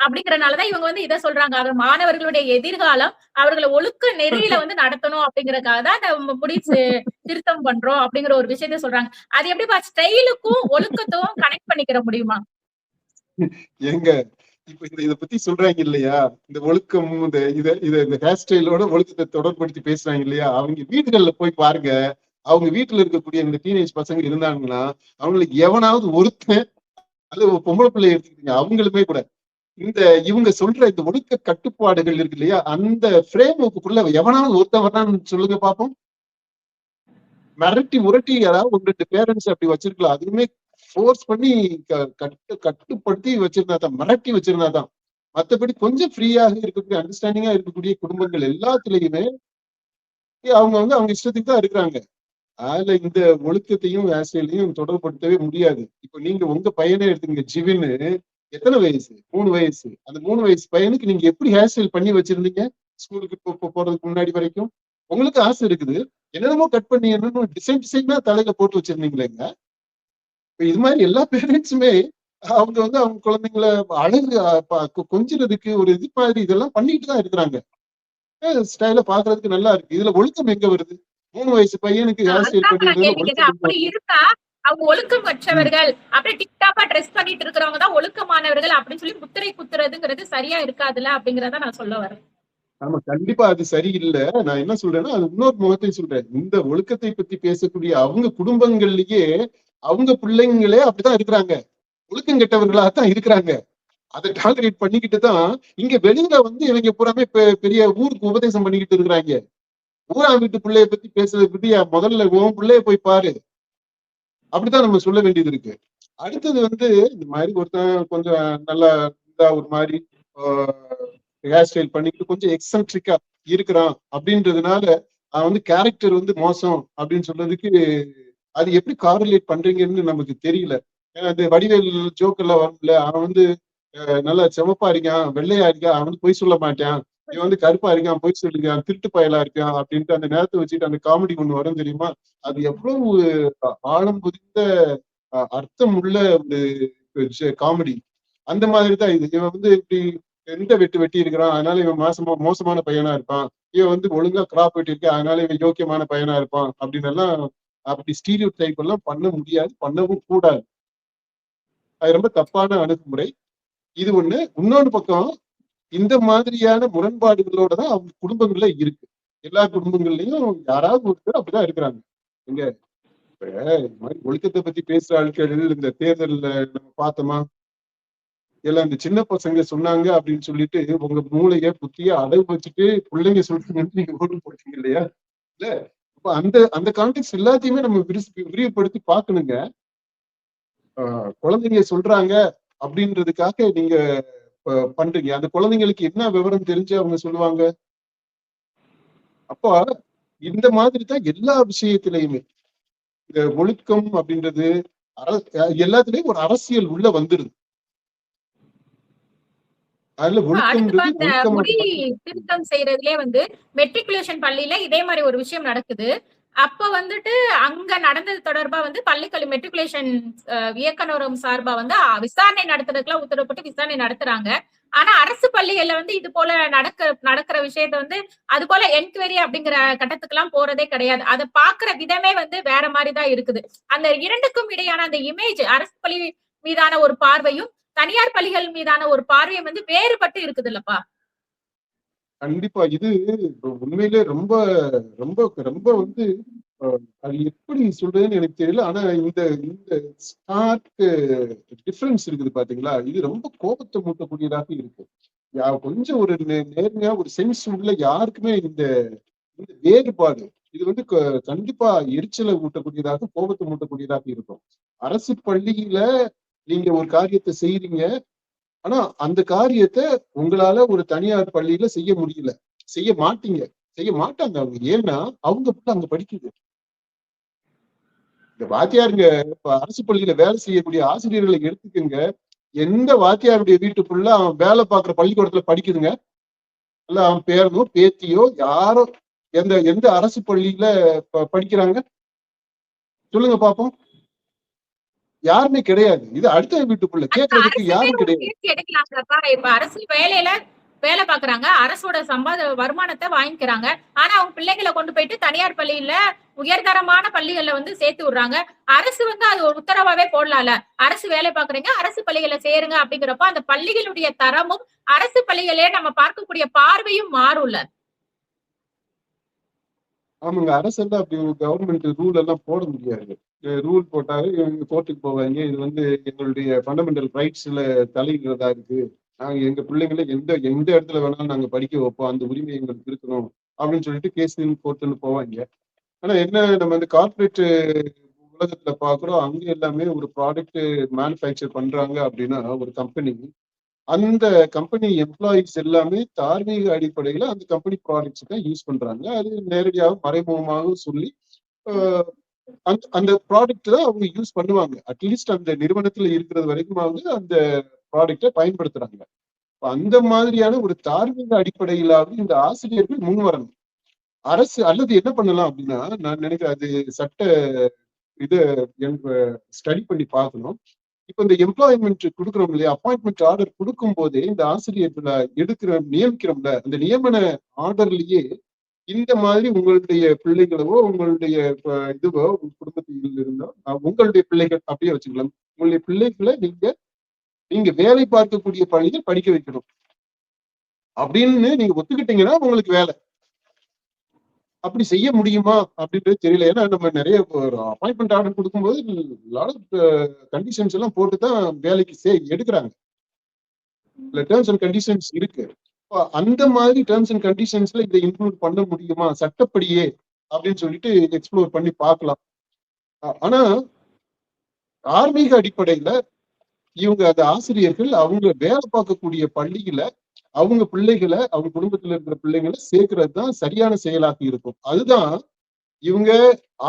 B: அப்படிங்கறனாலதான் இவங்க வந்து இதை சொல்றாங்க. அவர் மாணவர்களுடைய எதிர்காலம் அவர்களை ஒழுக்க நெறியில வந்து நடத்தணும் அப்படிங்கறதுக்காக தான் அந்த முடி திருத்தம் பண்றோம் அப்படிங்கிற ஒரு விஷயத்த சொல்றாங்க. அது எப்படிப்பா ஸ்டைலுக்கும் ஒழுக்கத்தும் கனெக்ட் பண்ணிக்கிற முடியுமா?
A: எங்க இப்ப இத பத்தி சொல்றாங்க இல்லையா, இந்த ஒழுக்கம், இந்த ஹேர் ஸ்டைலோட ஒழுக்கத்தை தொடர்படுத்தி பேசுறாங்க இல்லையா, அவங்க வீடுகள்ல போய் பாருங்க. அவங்க வீட்டுல இருக்கக்கூடிய இந்த டீனேஜ் பசங்க இருந்தாங்கன்னா அவங்களுக்கு எவனாவது ஒருத்தன், அது பொம்பளை பிள்ளை எடுத்துக்கிட்டீங்க அவங்களுமே கூட இந்த இவங்க சொல்ற இந்த ஒழுக்க கட்டுப்பாடுகள் இருக்கு இல்லையா, அந்த ஃப்ரேமுக்குள்ள எவனாவது ஒருத்தன் வரான்னு சொல்லுங்க பாப்போம். மிரட்டி முரட்டி யாராவது 1-2 பேரண்ட்ஸ் அப்படி வச்சிருக்கலாம். அதுவுமே ஃபோர்ஸ் பண்ணி கட்டுப்படுத்தி வச்சிருந்தாதான், மிரட்டி வச்சிருந்தாதான். மற்றபடி கொஞ்சம் ஃப்ரீயாக இருக்கக்கூடிய, அண்டர்ஸ்டாண்டிங்கா இருக்கக்கூடிய குடும்பங்கள் எல்லாத்துலயுமே அவங்க வந்து அவங்க இஷ்டத்துக்கு தான் இருக்கிறாங்க. அதுல இந்த ஒழுக்கத்தையும் ஆசையிலையும் தொடர்படுத்தவே முடியாது. இப்ப நீங்க உங்க பையனே எடுத்துங்க, ஜிவின்னு. எத்தனை வயசு? 3 வயசு. அந்த 3 வயசு பையனுக்கு நீங்க எப்படி ஹேர் ஸ்டைல் பண்ணி வச்சிருந்தீங்க ஸ்கூலுக்கு போறதுக்கு முன்னாடி வரைக்கும்? உங்களுக்கு ஆசை இருக்குது, என்னென்னமோ கட் பண்ணி என்னென்னமோ டிசைனா தலையில போட்டு வச்சிருந்தீங்களேங்க. இப்ப இது மாதிரி எல்லா பேரண்ட்ஸுமே அவங்க அவங்க குழந்தைங்களை அழகு கொஞ்சிறதுக்கு ஒரு இது மாதிரி இதெல்லாம் பண்ணிட்டு தான் இருக்கிறாங்க. ஸ்டைல பாக்குறதுக்கு நல்லா இருக்கு. இதுல ஒழுக்கம் எங்க வருது? 3 வயசு பையனுக்கு ஹேர் ஸ்டைல்
B: அதுதான்
A: பண்ணி
B: நான்
A: விடுறதுல
B: கேள்வி கேட்டேன்.
A: ஒழுக்கம் எங்க
B: அப்படி
A: வருது?
B: இருந்தா அவங்க ஒழுக்கம்
A: ம்.
B: கற்றவர்கள், அப்படியே டிப்டாப்பா ட்ரெஸ் பண்ணிட்டு இருக்கிறவங்க தான் ஒழுக்கமானவர்கள் அப்படின்னு சொல்லி முத்திரை குத்துறதுங்கிறது சரியா இருக்காதுல்ல அப்படிங்கறத நான் சொல்ல வரேன்.
A: ஆமா, கண்டிப்பா அது சரியில்லை. நான் என்ன சொல்றேன்னா, அது இன்னொரு முகத்தை சொல்றேன். இந்த ஒழுக்கத்தை பத்தி பேசக்கூடிய அவங்க குடும்பங்கள்லயே அவங்க பிள்ளைங்களே அப்படித்தான் இருக்கிறாங்க. ஒழுக்கம் கெட்டவர்களாகத்தான் இருக்கிறாங்க. அதை டாலரேட் பண்ணிக்கிட்டு தான் இங்க வெளியில இவங்க பூராமே பெரிய ஊருக்கு உபதேசம் பண்ணிக்கிட்டு இருக்கிறாங்க. ஊரா வீட்டு பிள்ளைய பத்தி பேசுறதை பத்தி முதல்ல உன் பிள்ளைய போய் பாரு. அப்படித்தான் நம்ம சொல்ல வேண்டியது இருக்கு. அடுத்தது இந்த மாதிரி ஒருத்தன் கொஞ்சம் நல்லா இதா ஒரு மாதிரி ஹேர் ஸ்டைல் பண்ணிட்டு கொஞ்சம் எக்ஸென்ட்ரிக்கா இருக்கிறான் அப்படின்றதுனால அவன் கேரக்டர் மோசம் அப்படின்னு சொல்றதுக்கு அது எப்படி காரிலேட் பண்றீங்கன்னு நமக்கு தெரியல. ஏன்னா அந்த வடிவேல் ஜோக் எல்லாம் வரும்ல, அவன் நல்லா செவப்பா இருக்கான், வெள்ளையா இருக்கான், அவன் பொய் சொல்ல மாட்டான், இவன் கருப்பா இருக்கான், பொய் சொல்லிருக்கான், திருட்டு பயலா இருக்கான் அப்படின்ட்டு அந்த நேரத்தை வச்சுட்டு அந்த காமெடி ஒண்ணு வரும் தெரியுமா? அது எவ்வளவு ஆழம் புரிந்த அர்த்தம் உள்ள ஒரு காமெடி. அந்த மாதிரி தான் இது. இவன் இப்படி எந்த வெட்டு வெட்டி இருக்கிறான், அதனால இவன் மோசமான பையனா இருப்பான். இவன் ஒழுங்கா கிராப் வெட்டி இருக்கான், அதனால இவன் யோக்கியமான பையனா இருப்பான் அப்படின்னு எல்லாம் அப்படி ஸ்டீரியோ டைப் எல்லாம் பண்ண முடியாது, பண்ணவும் கூடாது. அது ரொம்ப தப்பான அணுகுமுறை. இது ஒண்ணு. இன்னொரு பக்கம் இந்த மாதிரியான முரண்பாடுகளோட தான் அவங்க குடும்பங்கள்ல இருக்கு. எல்லா குடும்பங்கள்லயும் யாராவது ஒருத்தர் அப்படிதான் இருக்கிறாங்க. இங்க இப்ப இந்த மாதிரி ஒழுக்கத்தை பத்தி பேசுற ஆட்கள் இந்த தேர்தல்ல நம்ம பார்த்தோமா, எல்லாம் இந்த சின்ன பசங்க சொன்னாங்க அப்படின்னு சொல்லிட்டு உங்க மூளைய புத்திய அடகு வச்சுட்டு பிள்ளைங்க சொல்றாங்கன்னு நீங்க ஓட்டு போட்டீங்க இல்லையா? இல்ல, இப்ப அந்த அந்த கான்டெக்ட் எல்லாத்தையுமே நம்ம விரிவுபடுத்தி பார்க்கணுங்க. குழந்தைங்க சொல்றாங்க அப்படின்றதுக்காக நீங்க பண்றீங்க. அந்த குழந்தைங்களுக்கு என்ன விவரம் தெரிஞ்சு அவங்க சொல்லுவாங்க? அப்ப இந்த மாதிரி தான் எல்லா விஷயத்திலையுமே இந்த ஒழுக்கம் அப்படின்றது எல்லாத்துலயும் ஒரு அரசியல் உள்ள வந்துருது. அதுல
B: அடுத்து
A: ஒழுக்கம்ன்றது
B: இந்த
A: ஒழுக்கமாக
B: முடி
A: மட்டும்.
B: திருத்தம் செய்யறதுலயே மெட்ரிகுலேஷன் பள்ளியில இதே மாதிரி ஒரு விஷயம் நடக்குது. அப்ப அங்க நடந்தது தொடர்பா பள்ளிக்கல்வி மெட்ரிகுலேஷன் இயக்குனரும் சார்பா விசாரணை நடத்துறதுக்குலாம் உத்தரவிட்டு விசாரணை நடத்துறாங்க. ஆனா அரசு பள்ளிகள்ல இது போல நடக்கிற விஷயத்த அது போல என்கொயரி அப்படிங்கிற கட்டத்துக்கு எல்லாம் போறதே கிடையாது. அதை பாக்குற விதமே வேற மாதிரிதான் இருக்குது. அந்த இரண்டுக்கும் இடையான அந்த இமேஜ், அரசு பள்ளி மீதான ஒரு பார்வையும் தனியார் பள்ளிகள் மீதான ஒரு பார்வையும் வேறுபட்டு இருக்குது இல்லப்பா?
A: கண்டிப்பா இது உண்மையிலே ரொம்ப ரொம்ப ரொம்ப அது எப்படி சொல்றதுன்னு எனக்கு தெரியல. ஆனா இந்த இந்த ஸ்டார்க் டிஃபரன்ஸ் இருக்குது பாத்தீங்களா, இது ரொம்ப கோபத்தை மூட்டக்கூடியதாக இருக்கு. கொஞ்சம் ஒரு நேர்மையா ஒரு சென்ஸ் உள்ள யாருக்குமே இந்த இந்த வேறுபாடு இது கண்டிப்பா எரிச்சலை ஊட்டக்கூடியதாக, கோபத்தை மூட்டக்கூடியதாக இருக்கும். அரசு பள்ளியில நீங்க ஒரு காரியத்தை செய்யறீங்க, ஆனா அந்த காரியத்தை உங்களால ஒரு தனியார் பள்ளியில செய்ய முடியல, செய்ய மாட்டீங்க, செய்ய மாட்டாங்க அவங்க. ஏன்னா அவங்க அங்க படிக்குது. இந்த வாத்தியாருங்க இப்ப அரசு பள்ளியில வேலை செய்யக்கூடிய ஆசிரியர்களை எடுத்துக்கங்க, எந்த வாத்தியாருடைய வீட்டுக்குள்ள அவன் வேலை பார்க்குற பள்ளிக்கூடத்துல படிக்குதுங்க? இல்ல அவன் பேரனோ பேத்தியோ யாரோ எந்த எந்த அரசு பள்ளியில படிக்கிறாங்க சொல்லுங்க பாப்போம். யாருமே கிடையாது. இது அடுத்த வீட்டுக்குள்ள கேட்கறதுக்கு
B: அரசுமே
A: யாரும்
B: ஒரு
A: கிடையாது.
B: முயற்சி எடுக்கலாம்லப்பா. இப்ப அரசு வேலையில வேலை பாக்குறாங்க, அரசோட வருமானத்தை வாங்கிக்கிறாங்க. ஆனா அவங்க பிள்ளைகளை கொண்டு போயிட்டு தனியார் பள்ளியில உயர்தரமான பள்ளிகள்ல சேர்த்து விடுறாங்க. அரசு அது ஒரு உத்தரவாவே போடலாம்ல, அரசு வேலை பாக்குறீங்க, அரசு பள்ளிகளை சேருங்க அப்படிங்கிறப்ப அந்த பள்ளிகளுடைய தரமும் அரசு பள்ளிகளே நம்ம பார்க்கக்கூடிய பார்வையும் மாறும்ல.
A: ஆமாங்க, அரசெல்லாம் அப்படி கவர்மெண்ட் ரூல் எல்லாம் போட முடியாது. ரூல் போட்டாலே இவங்க கோர்ட்டுக்கு போவாங்க. இது எங்களுடைய ஃபண்டமெண்டல் ரைட்ஸ்ல தலையிடுறதா இருக்கு, நாங்க எங்க பிள்ளைங்களை எந்த எந்த இடத்துல வேணாலும் நாங்க படிக்க வைப்போம், அந்த உரிமை எங்களுக்கு இருக்கணும் அப்படின்னு சொல்லிட்டு கேஸ் கோர்ட்டுன்னு போவாங்க. ஆனா என்ன, நம்ம இந்த கார்பரேட் உலகத்துல பாக்குறோம், அங்க எல்லாமே ஒரு ப்ராடக்ட் மேனுஃபேக்சர் பண்றாங்க அப்படின்னா ஒரு கம்பெனி, அந்த கம்பெனி எம்ப்ளாயிஸ் எல்லாமே தார்மீக அடிப்படையில அந்த கம்பெனி ப்ராடக்ட்ஸ் தான் யூஸ் பண்றாங்க. அது நேரடியாக மறைமுகமாக சொல்லி அந்த ப்ராடக்ட் தான் அவங்க யூஸ் பண்ணுவாங்க. அட்லீஸ்ட் அந்த நிறுவனத்துல இருக்கிறது வரைக்கும் அந்த ப்ராடக்டை பயன்படுத்துறாங்க. அந்த மாதிரியான ஒரு தார்மீக அடிப்படையிலாவது இந்த ஆசிரியர்கள் முன் வரணும். அரசு அல்லது என்ன பண்ணலாம் அப்படின்னா, நான் நினைக்கிறேன் அது சட்ட இது ஸ்டடி பண்ணி பார்க்கணும். இப்ப இந்த எம்ப்ளாய்மெண்ட் கொடுக்குறோம் இல்லையா, அப்பாயின்மெண்ட் ஆர்டர் கொடுக்கும் போதே இந்த ஆசிரியர்களை நியமிக்கிறோம்ல, அந்த நியமன ஆர்டர்லயே இந்த மாதிரி உங்களுடைய பிள்ளைகளவோ உங்களுடைய இதுவோ உங்க குடும்பத்தில் இருந்தா உங்களுடைய பிள்ளைகள் அப்படியே வச்சுக்கலாம். உங்களுடைய பிள்ளைகளை நீங்க வேலை பார்க்கக்கூடிய பள்ளியில் படிக்க வைக்கணும் அப்படின்னு நீங்க ஒத்துக்கிட்டீங்கன்னா உங்களுக்கு வேலை. அப்படி செய்ய முடியுமா அப்படின்றது தெரியல. ஏன்னா நம்ம நிறைய அப்பாயின்மெண்ட் ஆர்டர் கொடுக்கும்போது கண்டிஷன்ஸ் எல்லாம் போட்டுதான் வேலைக்கு எடுக்கிறாங்க. டேர்ம்ஸ் அண்ட் கண்டிஷன்ஸ் இருக்கு. அந்த மாதிரி டேர்ம்ஸ் அண்ட் கண்டிஷன்ஸ்ல இதை இன்க்ளூட் பண்ண முடியுமா சட்டப்படியே அப்படின்னு சொல்லிட்டு எக்ஸ்ப்ளோர் பண்ணி பார்க்கலாம். ஆனா தார்மீக அடிப்படையில இவங்க அந்த ஆசிரியர்கள் அவங்க வேலை பார்க்கக்கூடிய பள்ளியில அவங்க பிள்ளைகளை அவங்க குடும்பத்துல இருக்கிற பிள்ளைங்களை சேர்க்கிறது தான் சரியான செயலாக இருக்கும். அதுதான் இவங்க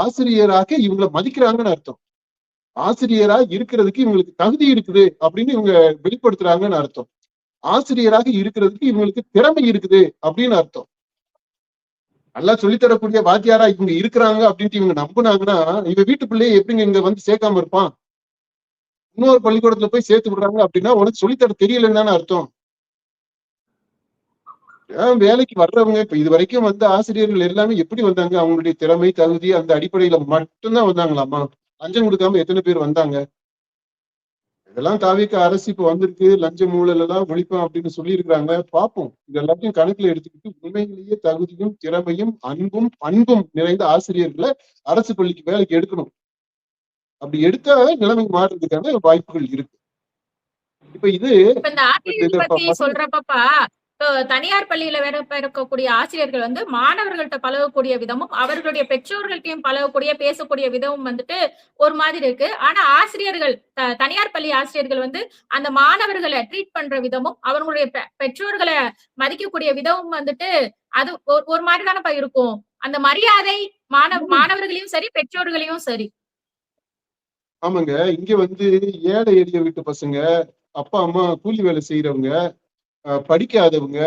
A: ஆசிரியராக இவங்களை மதிக்கிறாங்கன்னு அர்த்தம். ஆசிரியரா இருக்கிறதுக்கு இவங்களுக்கு தகுதி இருக்குது அப்படின்னு இவங்க வெளிப்படுத்துறாங்கன்னு அர்த்தம். ஆசிரியராக இருக்கிறதுக்கு இவங்களுக்கு திறமை இருக்குது அப்படின்னு அர்த்தம். நல்லா சொல்லித்தரக்கூடிய வாத்தியாரா இவங்க இருக்கிறாங்க அப்படின்ட்டு இவங்க நம்புனாங்கன்னா இவங்க வீட்டு பிள்ளைய எப்படிங்க இங்க வந்து சேர்க்காம இருப்பான்? இன்னொரு பள்ளிக்கூடத்துல போய் சேர்த்து விடுறாங்க அப்படின்னா உனக்கு சொல்லித்தர தெரியலன்னு அர்த்தம். வேலைக்கு வர்றவங்க இப்ப இது வரைக்கும் வந்த ஆசிரியர்கள் எல்லாமே எப்படி வந்தாங்க? அவங்களுடைய திறமை தகுதி அந்த அடிப்படையில மட்டும்தான் வந்தாங்களாமா? லஞ்சம் கொடுக்காம எத்தனை பேர் வந்தாங்க? இதெல்லாம் தாவிக்க அரசு இப்ப வந்திருக்கு, லஞ்ச ஊழல் எல்லாம் ஒழிப்போம் அப்படின்னு சொல்லியிருக்கிறாங்க. பார்ப்போம். இது எல்லாத்தையும் கணக்குல எடுத்துக்கிட்டு உண்மையிலேயே தகுதியும் திறமையும் அன்பும் பண்பும் நிறைந்த ஆசிரியர்களை அரசு பள்ளிக்கு வேலைக்கு எடுக்கணும். அப்படி எடுத்தா நிலைமை மாறுறதுக்கான வாய்ப்புகள் இருக்கு. இப்ப இது
B: இந்த ஆசிரியர் பத்தி சொல்றப்பப்பா தனியார் பள்ளியில வேற இருக்கக்கூடிய ஆசிரியர்கள் வந்து மாணவர்கள்ட்ட பழகக்கூடிய விதமும் அவர்களுடைய பெற்றோர்கள்ட்டையும் பழகக்கூடிய பேசக்கூடிய விதமும் வந்துட்டு ஒரு மாதிரி இருக்கு. ஆனா ஆசிரியர்கள் தனியார் பள்ளி ஆசிரியர்கள் வந்து அந்த மாணவர்களை ட்ரீட் பண்ற விதமும் அவர்களுடைய பெற்றோர்களை மதிக்கக்கூடிய விதமும் வந்துட்டு அது ஒரு மாதிரி தானப்பா இருக்கும். அந்த மரியாதை மாணவர்களையும் சரி பெற்றோர்களையும் சரி.
A: ஆமாங்க. இங்க வந்து ஏழை எளிய வீட்டு பசங்க, அப்பா அம்மா கூலி வேலை செய்யறவங்க, படிக்காதவங்க,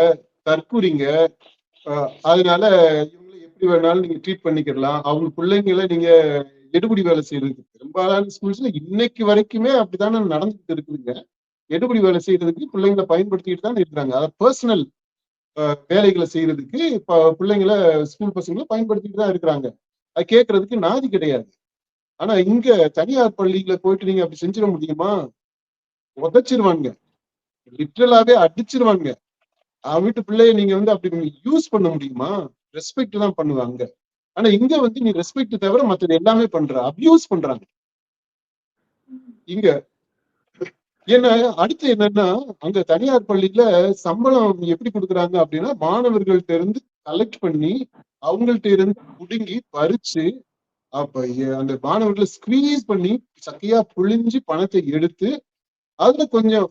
A: தற்கூரிங்க, அதனால இவங்களை எப்படி வேணாலும் நீங்க ட்ரீட் பண்ணிக்கலாம். அவங்க பிள்ளைங்களை நீங்க எடுபடி வேலை செய்யறதுக்கு பெரும்பாலான ஸ்கூல்ஸ்ல இன்னைக்கு வரைக்குமே அப்படித்தானே நடந்துட்டு இருக்குதுங்க. எடுபடி வேலை செய்யறதுக்கு பிள்ளைங்களை பயன்படுத்திட்டு தான் இருக்கிறாங்க. அதாவது பர்சனல் வேலைகளை செய்யறதுக்கு பிள்ளைங்களை ஸ்கூல் பசங்களை பயன்படுத்திட்டு தான் இருக்கிறாங்க. அது கேட்கறதுக்கு நாதி கிடையாது. ஆனா இங்க தனியார் பள்ளியில போயிட்டு நீங்க அப்படி செஞ்சிட முடியுமா? உதைச்சிருவாங்க, லிட்டரலாவே அடிச்சிருவாங்க. வீட்டு பிள்ளைய நீங்க வந்து அப்படி யூஸ் பண்ண முடியுமா? ரெஸ்பெக்ட் தான் பண்ணுவாங்க. ஆனா இங்க வந்து நீ ரெஸ்பெக்ட் தவிர மற்றது எல்லாமே பண்ற, அபியூஸ் பண்றாங்க இங்க. ஏன்னா அடுத்து என்னன்னா அங்க தனியார் பள்ளியில சம்பளம் எப்படி கொடுக்குறாங்க அப்படின்னா மாணவர்கள்ட்ட இருந்து கலெக்ட் பண்ணி அவங்கள்ட்ட இருந்து புடுங்கி பறிச்சு அப்ப அந்த மாணவர்களை ஸ்குவீஸ் பண்ணி சக்கையா புழிஞ்சு பணத்தை எடுத்து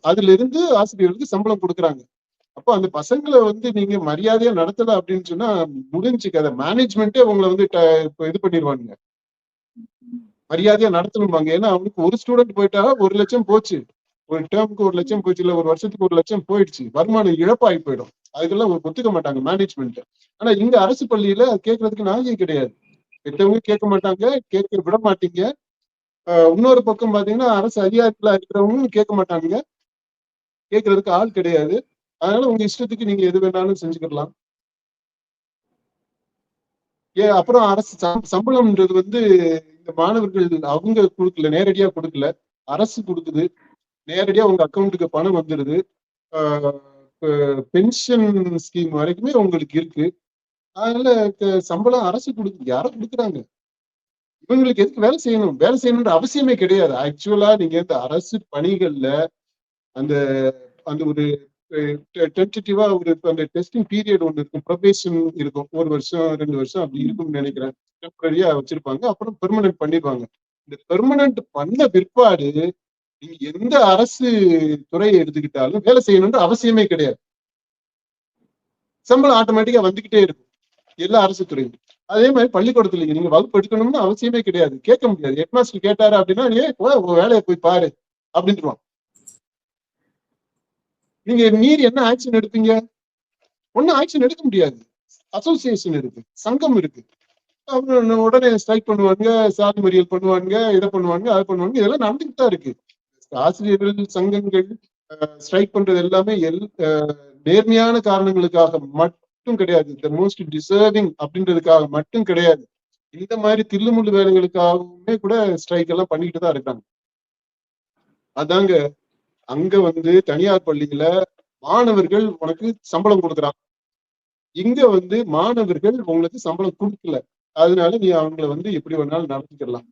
A: அதுல இருந்து ஆசிரியர்களுக்கு சம்பளம் கொடுக்குறாங்க. அப்போ அந்த பசங்களை வந்து நீங்க மரியாதையா நடத்தல அப்படின்னு சொன்னா முடிஞ்சுக்கு அதை மேனேஜ்மெண்ட்டே உங்களை வந்து இது பண்ணிடுவாங்க. மரியாதையா நடத்தணும்பாங்க. ஏன்னா அவனுக்கு ஒரு ஸ்டூடெண்ட் போயிட்டா 1 லட்சம் போச்சு, ஒரு டேர்முக்கு 1 லட்சம் போச்சு, இல்ல ஒரு வருஷத்துக்கு 1 லட்சம் போயிடுச்சு, வருமானம் இழப்பாகி போயிடும். அதுக்கெல்லாம் ஒத்துக்க மாட்டாங்க மேனேஜ்மெண்ட். ஆனா இங்க அரசு பள்ளியில கேட்கறதுக்கு நாயே கிடையாது. பெற்றவங்க கேட்க மாட்டாங்க, கேட்க விட மாட்டீங்க. இன்னொரு பக்கம் பாத்தீங்கன்னா அரசு அதிகாரத்துல இருக்கிறவங்க கேட்க மாட்டாங்க, கேட்கறதுக்கு ஆள் கிடையாது. அதனால உங்க இஷ்டத்துக்கு நீங்க எது வேணாலும் செஞ்சுக்கலாம். அப்புறம் அரசு சம்பளம்ன்றது வந்து இந்த மாணவர்கள் அவங்க கொடுக்கல, நேரடியா கொடுக்கல, அரசு கொடுக்குது. நேரடியா உங்க அக்கௌண்ட்டுக்கு பணம் வந்துடுது. பென்ஷன் ஸ்கீம் வரைக்குமே உங்களுக்கு இருக்கு. அதனால சம்பளம் அரசு கொடுக்குது. யாரும் கொடுக்குறாங்க. இவங்களுக்கு எதுக்கு வேலை செய்யணும்? வேலை செய்யணும்ன்ற அவசியமே கிடையாது. ஆக்சுவலா நீங்க இந்த அரசு பணிகள்ல அந்த அந்த ஒரு டென்டேட்டிவா ஒரு அந்த டெஸ்டிங் பீரியட் ஒன்று இருக்கும், ப்ரொபேஷன் இருக்கும், 1 வருஷம் 2 வருஷம் அப்படி இருக்கும்னு நினைக்கிறேன். டெம்பரரியா வச்சிருப்பாங்க, அப்புறம் பெர்மனன்ட் பண்ணிடுவாங்க. இந்த பெர்மனன்ட் பண்ண பிற்பாடு நீங்க எந்த அரசு துறையை எடுத்துக்கிட்டாலும் வேலை செய்யணும்ன்ற அவசியமே கிடையாது. சம்பளம் ஆட்டோமேட்டிக்கா வந்துகிட்டே இருக்கும் எல்லா அரசு துறையும். அதே மாதிரி பள்ளிக்கூடத்துல நீங்க வகுப்பு எடுக்கணும்னு அவசியமே கிடையாது, கேட்க முடியாது. ஹெட்மாஸ்டர் கேட்டாரு அப்படின்னா உன் வேலையை போய் பாரு அப்படின்ட்டுருவான். நீங்க மீறி என்ன ஆக்ஷன் எடுப்பீங்க? ஒன்னும் ஆக்ஷன் எடுக்க முடியாது. அசோசியேஷன் இருக்கு, சங்கம் இருக்கு, உடனே ஸ்ட்ரைக் பண்ணுவாங்க, சாதி மறியல் பண்ணுவாங்க, இதை பண்ணுவாங்க, அதை பண்ணுவாங்க. இதெல்லாம் நடந்துகிட்டு தான் இருக்கு. ஆசிரியர்கள் சங்கங்கள் ஸ்ட்ரைக் பண்றது எல்லாமே நேர்மையான காரணங்களுக்காக மட்டும் கிடையாது, த மோஸ்ட் டிசர்விங் அப்படின்றதுக்காக மட்டும் கிடையாது. இந்த மாதிரி தில்லுமுள்ளு வேலைகளுக்காகவுமே கூட ஸ்ட்ரைக் எல்லாம் பண்ணிக்கிட்டு தான் இருக்காங்க. அதாங்க அங்க தனியார் பள்ளியில மாணவர்கள் உனக்கு சம்பளம் கொடுக்குறான், இங்க மாணவர்கள் உங்களுக்கு சம்பளம் கொடுக்கல, அதனால நீ அவங்கள எப்படி வேணாலும் நடத்திக்கலாம்.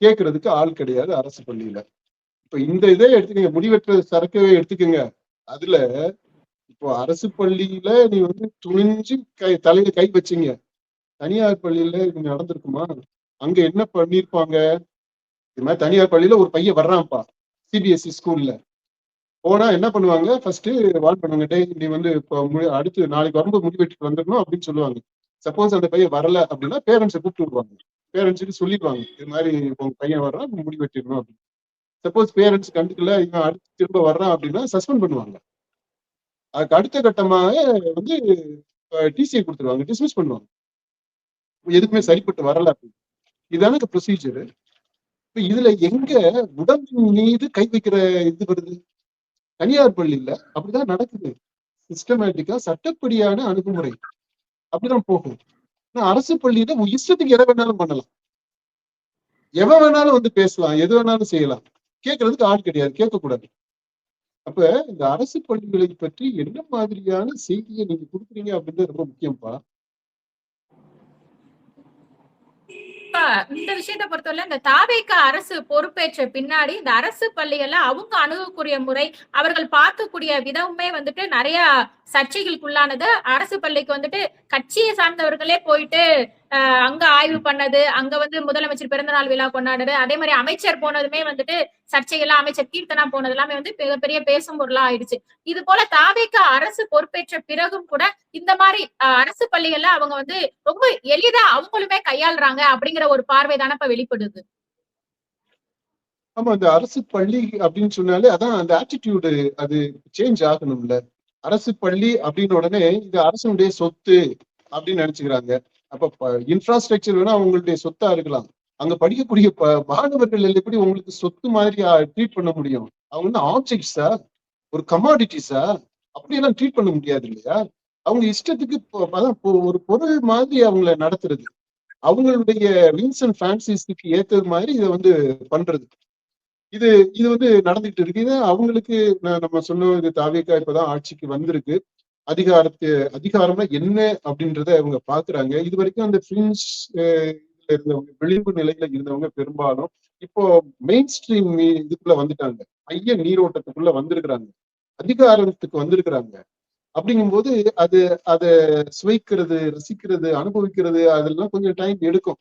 A: கேட்கறதுக்கு ஆள் கிடையாது அரசு பள்ளியில. இப்ப இந்த இதை எடுத்துக்கங்க, முடிவெற்ற சரக்கவே எடுத்துக்கங்க. அதுல இப்போ அரசு பள்ளியில நீ துணிஞ்சு தலையில கை வச்சீங்க, தனியார் பள்ளியில இது நடந்திருக்குமா? அங்க என்ன பண்ணிருப்பாங்க? இது மாதிரி தனியார் பள்ளியில ஒரு பையன் வர்றான்ப்பா, சிபிஎஸ்இ ஸ்கூல்ல போனா என்ன பண்ணுவாங்க? ஃபர்ஸ்ட் வார்ன் பண்ணுவாங்க, டே நீ இப்போ அடுத்து நாளைக்கு வரும்போது முடிவெட்டிட்டு வந்துடணும் அப்படின்னு சொல்லுவாங்க. சப்போஸ் அந்த பையன் வரல அப்படின்னா பேரண்ட்ஸை கூப்பிட்டு விடுவாங்க, பேரண்ட்ஸுக்கு சொல்லிடுவாங்க, இது மாதிரி உங்க பையன் வர்றான், முடிவெட்டிடணும் அப்படின்னு. சப்போஸ் பேரண்ட்ஸ் கண்டுக்கல, இவன் அடுத்து திரும்ப வர்றான் அப்படின்னா சஸ்பெண்ட் பண்ணுவாங்க. அதுக்கு அடுத்த கட்டமாக டிசியை கொடுத்துருவாங்க, டிஸ்மிஸ் பண்ணுவாங்க, எதுக்குமே சரிப்பட்டு வரல அப்படின்னு. இதான ப்ரொசீஜர். இப்ப இதுல எங்க உடம்பின் மீது கை வைக்கிற இது வருது? தனியார் பள்ளியில அப்படிதான் நடக்குது. சிஸ்டமேட்டிக்கா சட்டப்படியான அணுகுமுறை அப்படிதான் போகும். அரசு பள்ளியில இஷ்டத்துக்கு எதை வேணாலும் பண்ணலாம், எவன் வேணாலும் பேசலாம், எது வேணாலும் செய்யலாம், கேட்கறதுக்கு ஆள் கிடையாது, கேட்கக்கூடாது. அப்ப இந்த அரசு பள்ளிகளை பற்றி என்ன மாதிரியான செய்தியை நீங்க கொடுக்குறீங்க அப்படின்றது ரொம்ப முக்கியம்ப்பா.
B: இந்த விஷயத்தை பொறுத்தவரை இந்த தாவேக அரசு பொறுப்பேற்ற பின்னாடி இந்த அரசு பள்ளிகள்ல அவங்க அணுகக்கூடிய முறை, அவர்கள் பார்க்கக்கூடிய விதமுமே நிறைய சர்ச்சைகளுக்குள்ளானது. அரசு பள்ளிக்கு கட்சியை சார்ந்தவர்களே போயிட்டு அங்க ஆய்வு பண்ணது, அங்க முதலமைச்சர் பிறந்தநாள் விழா கொண்டாடுறது, அதே மாதிரி அமைச்சர் போனதுமே சர்ச்சைகள்லாம், அமைச்சர் கீர்த்தனா போனது எல்லாமே மிகப்பெரிய பேசும் பொருளா ஆயிடுச்சு. இது போல தாவேக அரசு பொறுப்பேற்ற பிறகும் கூட இந்த மாதிரி அரசு பள்ளிகள்ல அவங்க ரொம்ப எளிதா அவங்களுமே கையாளுறாங்க அப்படிங்கிற ஒரு பார்வை தானே இப்ப வெளிப்படுது.
A: ஆமா, அந்த அரசு பள்ளி அப்படின்னு சொன்னாலே அதான் அந்த ஆட்டிடியூடு அது சேஞ்ச் ஆகணும்ல. அரசு பள்ளி அப்படின்னு உடனே இது அரசனுடைய சொத்து அப்படின்னு நினைச்சுக்கிறாங்க. அப்ப இன்ஃப்ராஸ்ட்ரக்சர் வேணா அவங்களுடைய சொத்தா இருக்கலாம், அங்க படிக்கக்கூடிய மாணவர்கள் எப்படி உங்களுக்கு சொத்து மாதிரி ட்ரீட் பண்ண முடியும்? அவங்க ஆப்ஜெக்ட்ஸா, ஒரு கமாடிட்டிஸா? அப்படியெல்லாம் ட்ரீட் பண்ண முடியாது இல்லையா? அவங்க இஷ்டத்துக்கு ஒரு பொருள் மாதிரி அவங்கள நடத்துறது, அவங்களுடைய விங்ஸ் அண்ட் ஃபேன்சிஸ்க்கு ஏத்தது மாதிரி இதை பண்றது, இது இது நடந்துகிட்டு இருக்கு. இது அவங்களுக்கு நம்ம சொன்ன தாவேகா இப்பதான் ஆட்சிக்கு வந்திருக்கு, அதிகாரம்னா என்ன அப்படின்றத அவங்க பாக்குறாங்க. இது வரைக்கும் அந்த ஃபிரிஞ்ச் இருந்தவங்க, விளிம்பு நிலையில இருந்தவங்க பெரும்பாலும் இப்போ மெயின் ஸ்ட்ரீம் இதுக்குள்ள வந்துட்டாங்க, மைய நீரோட்டத்துக்குள்ள வந்திருக்கிறாங்க, அதிகாரத்துக்கு வந்திருக்கிறாங்க. அப்படிங்கும்போது அதை சுவைக்கிறது, ரசிக்கிறது, அனுபவிக்கிறது அதெல்லாம் கொஞ்சம் டைம் எடுக்கும்.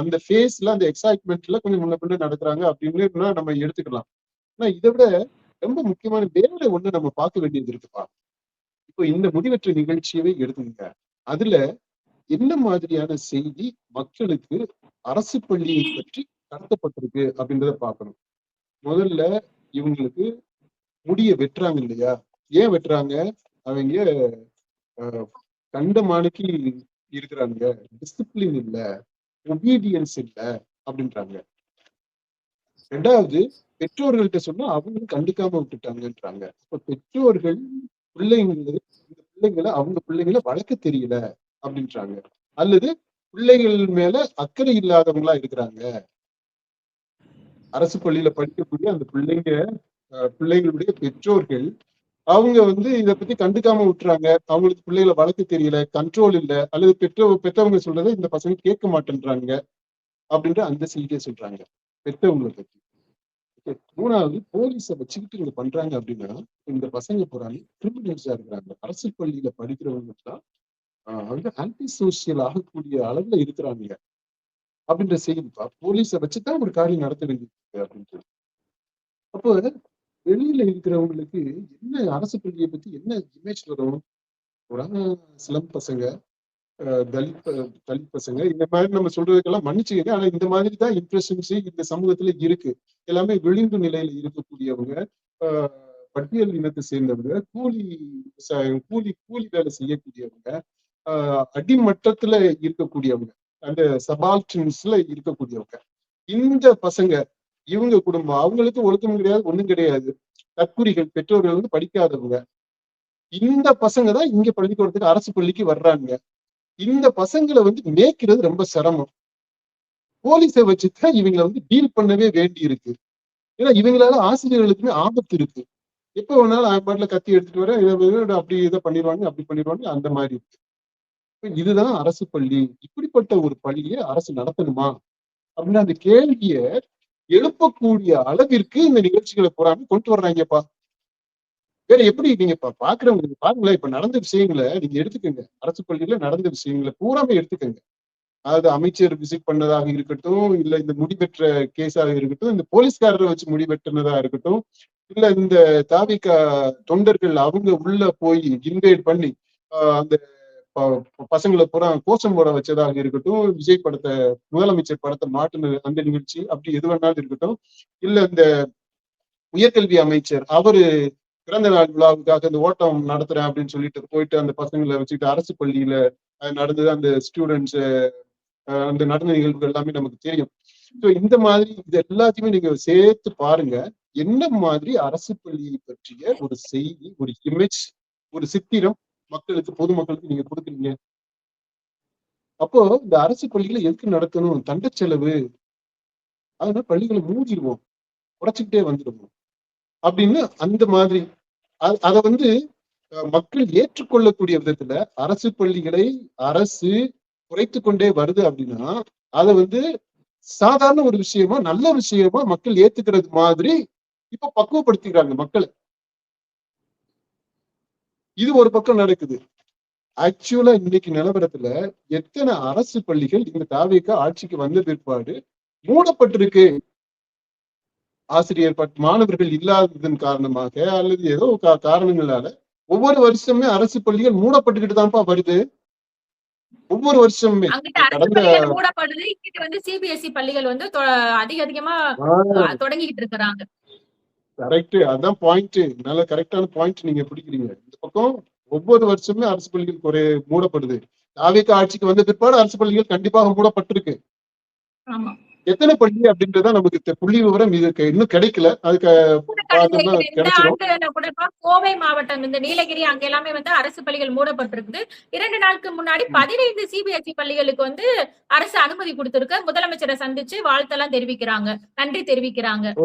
A: அந்த ஃபேஸ்ல, அந்த எக்ஸைட்மெண்ட்ல கொஞ்சம் முன்ன பின்ன நடக்கிறாங்க அப்படின்னு நம்ம எடுத்துக்கலாம். ஆனா இதை விட ரொம்ப முக்கியமான வேற ஒண்ணு நம்ம பார்க்க வேண்டியது இருக்குப்பா. இப்போ இந்த முடிவற்ற நிகழ்ச்சியவே எடுத்துங்க, அதுல என்ன மாதிரியான செய்தி மக்களுக்கு அரசு பள்ளியை பற்றி கடத்தப்பட்டிருக்கு அப்படின்றத பார்க்கணும். முதல்ல இவங்களுக்கு முடிய வெட்டுறாங்க இல்லையா? ஏன் வெட்டுறாங்க? அவங்க கண்டமானுக்கு இருக்கிறாங்க, டிசிப்ளின் இல்ல, ஒபீடியன்ஸ் இல்ல அப்படின்றாங்க. ரெண்டாவது, பெற்றோர்கள்ட்ட சொன்னா அவங்களும் கண்டுக்காம விட்டுட்டாங்கன்றாங்க. இப்ப பெற்றோர்கள் பிள்ளைங்களை அவங்க பிள்ளைங்களை வளர்க்க தெரியல அப்படின்றாங்க, அல்லது பிள்ளைகள் மேல அக்கறை இல்லாதவங்களா இருக்கிறாங்க. அரசு பள்ளியில படிக்கக்கூடிய அந்த பிள்ளைங்களுடைய பெற்றோர்கள் அவங்க இதை பத்தி கண்டுக்காம விட்டுறாங்க, அவங்களுக்கு பிள்ளைகளை வளர்க்க தெரியல, கண்ட்ரோல் இல்ல, அல்லது பெற்றவங்க சொல்றதை இந்த பசங்க கேட்க மாட்டேன்றாங்க அப்படின்ற அந்த செய்தியை சொல்றாங்க பெற்றவங்களை பத்தி. மூணாவது, போலீஸை வச்சுக்கிட்டு இங்க பண்றாங்க அப்படின்னா இந்த பசங்க போறாங்க கிரிமினல்ஸா இருக்கிறாங்க. அரசு பள்ளியில படிக்கிறவங்க தான் ஆன்டி சோசியல் ஆகக்கூடிய அளவுல இருக்கிறாங்க அப்படின்ற செய்திப்பா. போலீஸை வச்சுதான் ஒரு காரியம் நடத்த வேண்டியது அப்படின்றது. அப்போ வெளியில இருக்கிறவங்களுக்கு என்ன அரசு பள்ளியை பத்தி என்ன இமேஜ் வரும்? ஒரு சிலம் பசங்க தலித் பசங்க இந்த மாதிரி நம்ம சொல்றதுக்கெல்லாம் மன்னிச்சுக்கங்க. ஆனா இந்த மாதிரி தான் இம்ப்ரெஷன்ஸ் இந்த சமூகத்துல இருக்கு. எல்லாமே விளிம்பு நிலையில இருக்கக்கூடியவங்க, பட்டியல் இனத்தை சேர்ந்தவங்க, கூலி கூலி வேலை செய்யக்கூடியவங்க, அடிமட்டத்துல இருக்கக்கூடியவங்க, அந்த சபால்டன்ஸ்ல இருக்கக்கூடியவங்க. இந்த பசங்க, இவங்க குடும்பம், அவங்களுக்கு ஒழுக்கம் கிடையாது, ஒண்ணும் கிடையாது. தற்குறிகள், பெற்றோர்கள் வந்து படிக்காதவங்க. இந்த பசங்க தான் இங்க பள்ளிக்கூடத்துக்கு, அரசு பள்ளிக்கு வர்றாங்க. இந்த பசங்களை வந்து மேய்க்கிறது ரொம்ப சிரமம். போலீஸை வச்சுதான் இவங்களை வந்து டீல் பண்ணவே வேண்டி இருக்கு. ஏன்னா இவங்களால ஆசிரியர்களுக்குமே ஆபத்து இருக்கு. எப்ப வேணாலும் பாட்டுல கத்தி எடுத்துட்டு வர அப்படி இதை பண்ணிடுவாங்க, அப்படி பண்ணிடுவாங்க, அந்த மாதிரி இருக்கு. இதுதான் அரசு பள்ளி. இப்படிப்பட்ட ஒரு பள்ளியை அரசு நடத்தணுமா அப்படின்னு அந்த கேள்வியை எழுப்பக்கூடிய அளவிற்கு இந்த நிகழ்ச்சிகளை பூராம கொண்டு வர்றாங்கப்பா. வேற எப்படி நீங்க பாக்குறவங்க பாருங்களேன், இப்ப நடந்த விஷயங்களை நீங்க எடுத்துக்கோங்க. அரசு பள்ளியில நடந்த விஷயங்களை பூராமே எடுத்துக்கோங்க. அதாவது அமைச்சர் விசிட் பண்ணதாக இருக்கட்டும், இல்ல இந்த முடிவெற்ற கேஸாக இருக்கட்டும், இந்த போலீஸ்காரரை வச்சு முடிவெற்றினதா இருக்கட்டும், இல்ல இந்த தாவிக தொண்டர்கள் அவங்க உள்ள போய் இன்வைட் பண்ணி அந்த பசங்களை பூரா கோஷம் போட வச்சதாக இருக்கட்டும், விஜய் படத்தை, முதலமைச்சர் படத்தை மாட்டுன அந்த நிகழ்ச்சி, அப்படி எது வேணாலும் இருக்கட்டும், இல்ல இந்த உயர்கல்வி அமைச்சர் அவரு பிறந்த நாள் விழாவுக்காக இந்த ஓட்டம் நடத்துறேன் அப்படின்னு சொல்லிட்டு போயிட்டு அந்த பசங்களை வச்சுக்கிட்டு அரசு பள்ளியில நடந்தது, அந்த ஸ்டூடெண்ட்ஸ் அந்த நடந்த நிகழ்வுகள் எல்லாமே நமக்கு தெரியும். ஸோ இந்த மாதிரி இது எல்லாத்தையுமே நீங்க சேர்த்து பாருங்க, என்ன மாதிரி அரசு பள்ளியை பற்றிய ஒரு செய்தி, ஒரு இமேஜ், ஒரு சித்திரம் மக்களுக்கு, பொதுமக்களுக்கு நீங்க கொடுக்குறீங்க. அப்போ இந்த அரசு பள்ளிகளை எதுக்கு நடத்தணும்? தண்ட செலவு, அதனால பள்ளிகளை மூடிடுவோம், குறைச்சிக்கிட்டே வந்துடுவோம் அப்படின்னு அந்த மாதிரி அதை வந்து மக்கள் ஏற்றுக்கொள்ளக்கூடிய விதத்துல அரசு பள்ளிகளை அரசு குறைத்து கொண்டே வருது அப்படின்னா அதை வந்து சாதாரண ஒரு விஷயமா, நல்ல விஷயமா மக்கள் ஏத்துக்கிறது மாதிரி இப்ப பக்குவப்படுத்திக்கிறாங்க மக்களை. இது ஒரு பக்கம் நடக்குது. ஆக்சுவலா இன்னைக்கு நிலவரத்துல எத்தனை அரசு பள்ளிகள் இந்த தாவேக ஆட்சிக்கு வந்த பிற்பாடு மூடப்பட்டிருக்கு? ஆசிரியர் மாணவர்கள் இல்லாததன் காரணமாக அல்லது ஏதோ காரணங்களால ஒவ்வொரு வருஷமே அரசு பள்ளிகள் மூடப்பட்டுக்கிட்டு தான்ப்பா வருது. ஒவ்வொரு வருஷமுமே
B: கடந்த மூடப்படுது. இங்கிட்டு வந்து சிபிஎஸ்இ பள்ளிகள் வந்து அதிகமா தொடங்கிட்டு இருக்கிறாங்க.
A: கரெக்ட், அதான் பாயிண்ட். நல்ல கரெக்டான பாயிண்ட் நீங்க பிடிக்கிறீங்க. இந்த பக்கம் ஒவ்வொரு வருஷமே அரசு பள்ளிகள் மூடப்படுது. தாவேக ஆட்சிக்கு வந்த பிற்பாடு அரசு பள்ளிகள் கண்டிப்பாக மூடப்பட்டிருக்கு. எத்தனை பள்ளி அப்படின்றத நமக்கு புள்ளி விவரம் இதுக்கு இன்னும் கிடைக்கல. அதுக்கு
B: கோவை மாவட்டம், இந்த நீலகிரி அங்க எல்லாமே வந்து அரசு பள்ளிகள் மூடப்பட்டிருக்குது. 2 நாளுக்கு முன்னாடி 15 சிபிஎஸ்இ பள்ளிகளுக்கு வந்து அரசு அனுமதி கொடுத்திருக்கு. முதலமைச்சரை சந்திச்சு வாழ்த்தெல்லாம் தெரிவிக்கிறாங்க, நன்றி தெரிவிக்கிறாங்க.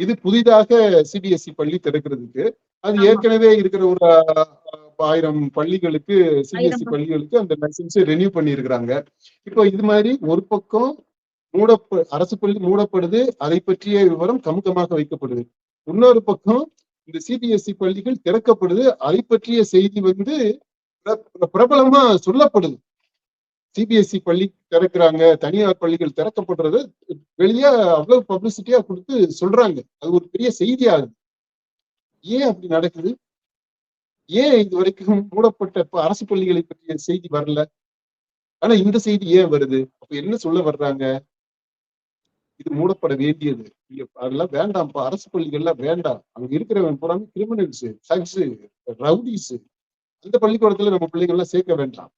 A: இது புதிதாக சிபிஎஸ்இ பள்ளி திறக்கிறதுக்கு, அது ஏற்கனவே இருக்கிற ஒரு 1000 பள்ளிகளுக்கு, சிபிஎஸ்இ பள்ளிகளுக்கு அந்த லைசன்ஸ் ரெனியூ பண்ணி இருக்கிறாங்க. இப்போ இது மாதிரி ஒரு பக்கம் அரசு பள்ளி மூடப்படுது, அதை பற்றிய விவரம் கமுக்கமாக வைக்கப்படுது. இன்னொரு பக்கம் இந்த சிபிஎஸ்இ பள்ளிகள் திறக்கப்படுது, அதை பற்றிய செய்தி வந்து பிரபலமா சொல்லப்படுது. சிபிஎஸ்இ பள்ளி திறக்கிறாங்க, தனியார் பள்ளிகள் திறக்கப்படுறது வெளியே அவ்வளவு பப்ளிசிட்டியா கொடுத்து சொல்றாங்க. அது ஒரு பெரிய செய்தியாகுது. ஏன் அப்படி நடக்குது? ஏன் இது வரைக்கும் மூடப்பட்ட அரசு பள்ளிகளை பற்றிய செய்தி வரல? ஆனா இந்த செய்தி ஏன் வருது? அப்ப என்ன சொல்ல வர்றாங்க? இது மூடப்பட வேண்டியது, அதெல்லாம் வேண்டாம்ப்பா, அரசு பள்ளிகள்லாம் வேண்டாம், அங்க இருக்கிறவங்க பூராமே கிரிமினல்ஸ், சக்ஸ், ரவுடிஸ், அந்த பள்ளிக்கூடத்துல நம்ம பிள்ளைகள்லாம் சேர்க்க வேண்டாம்.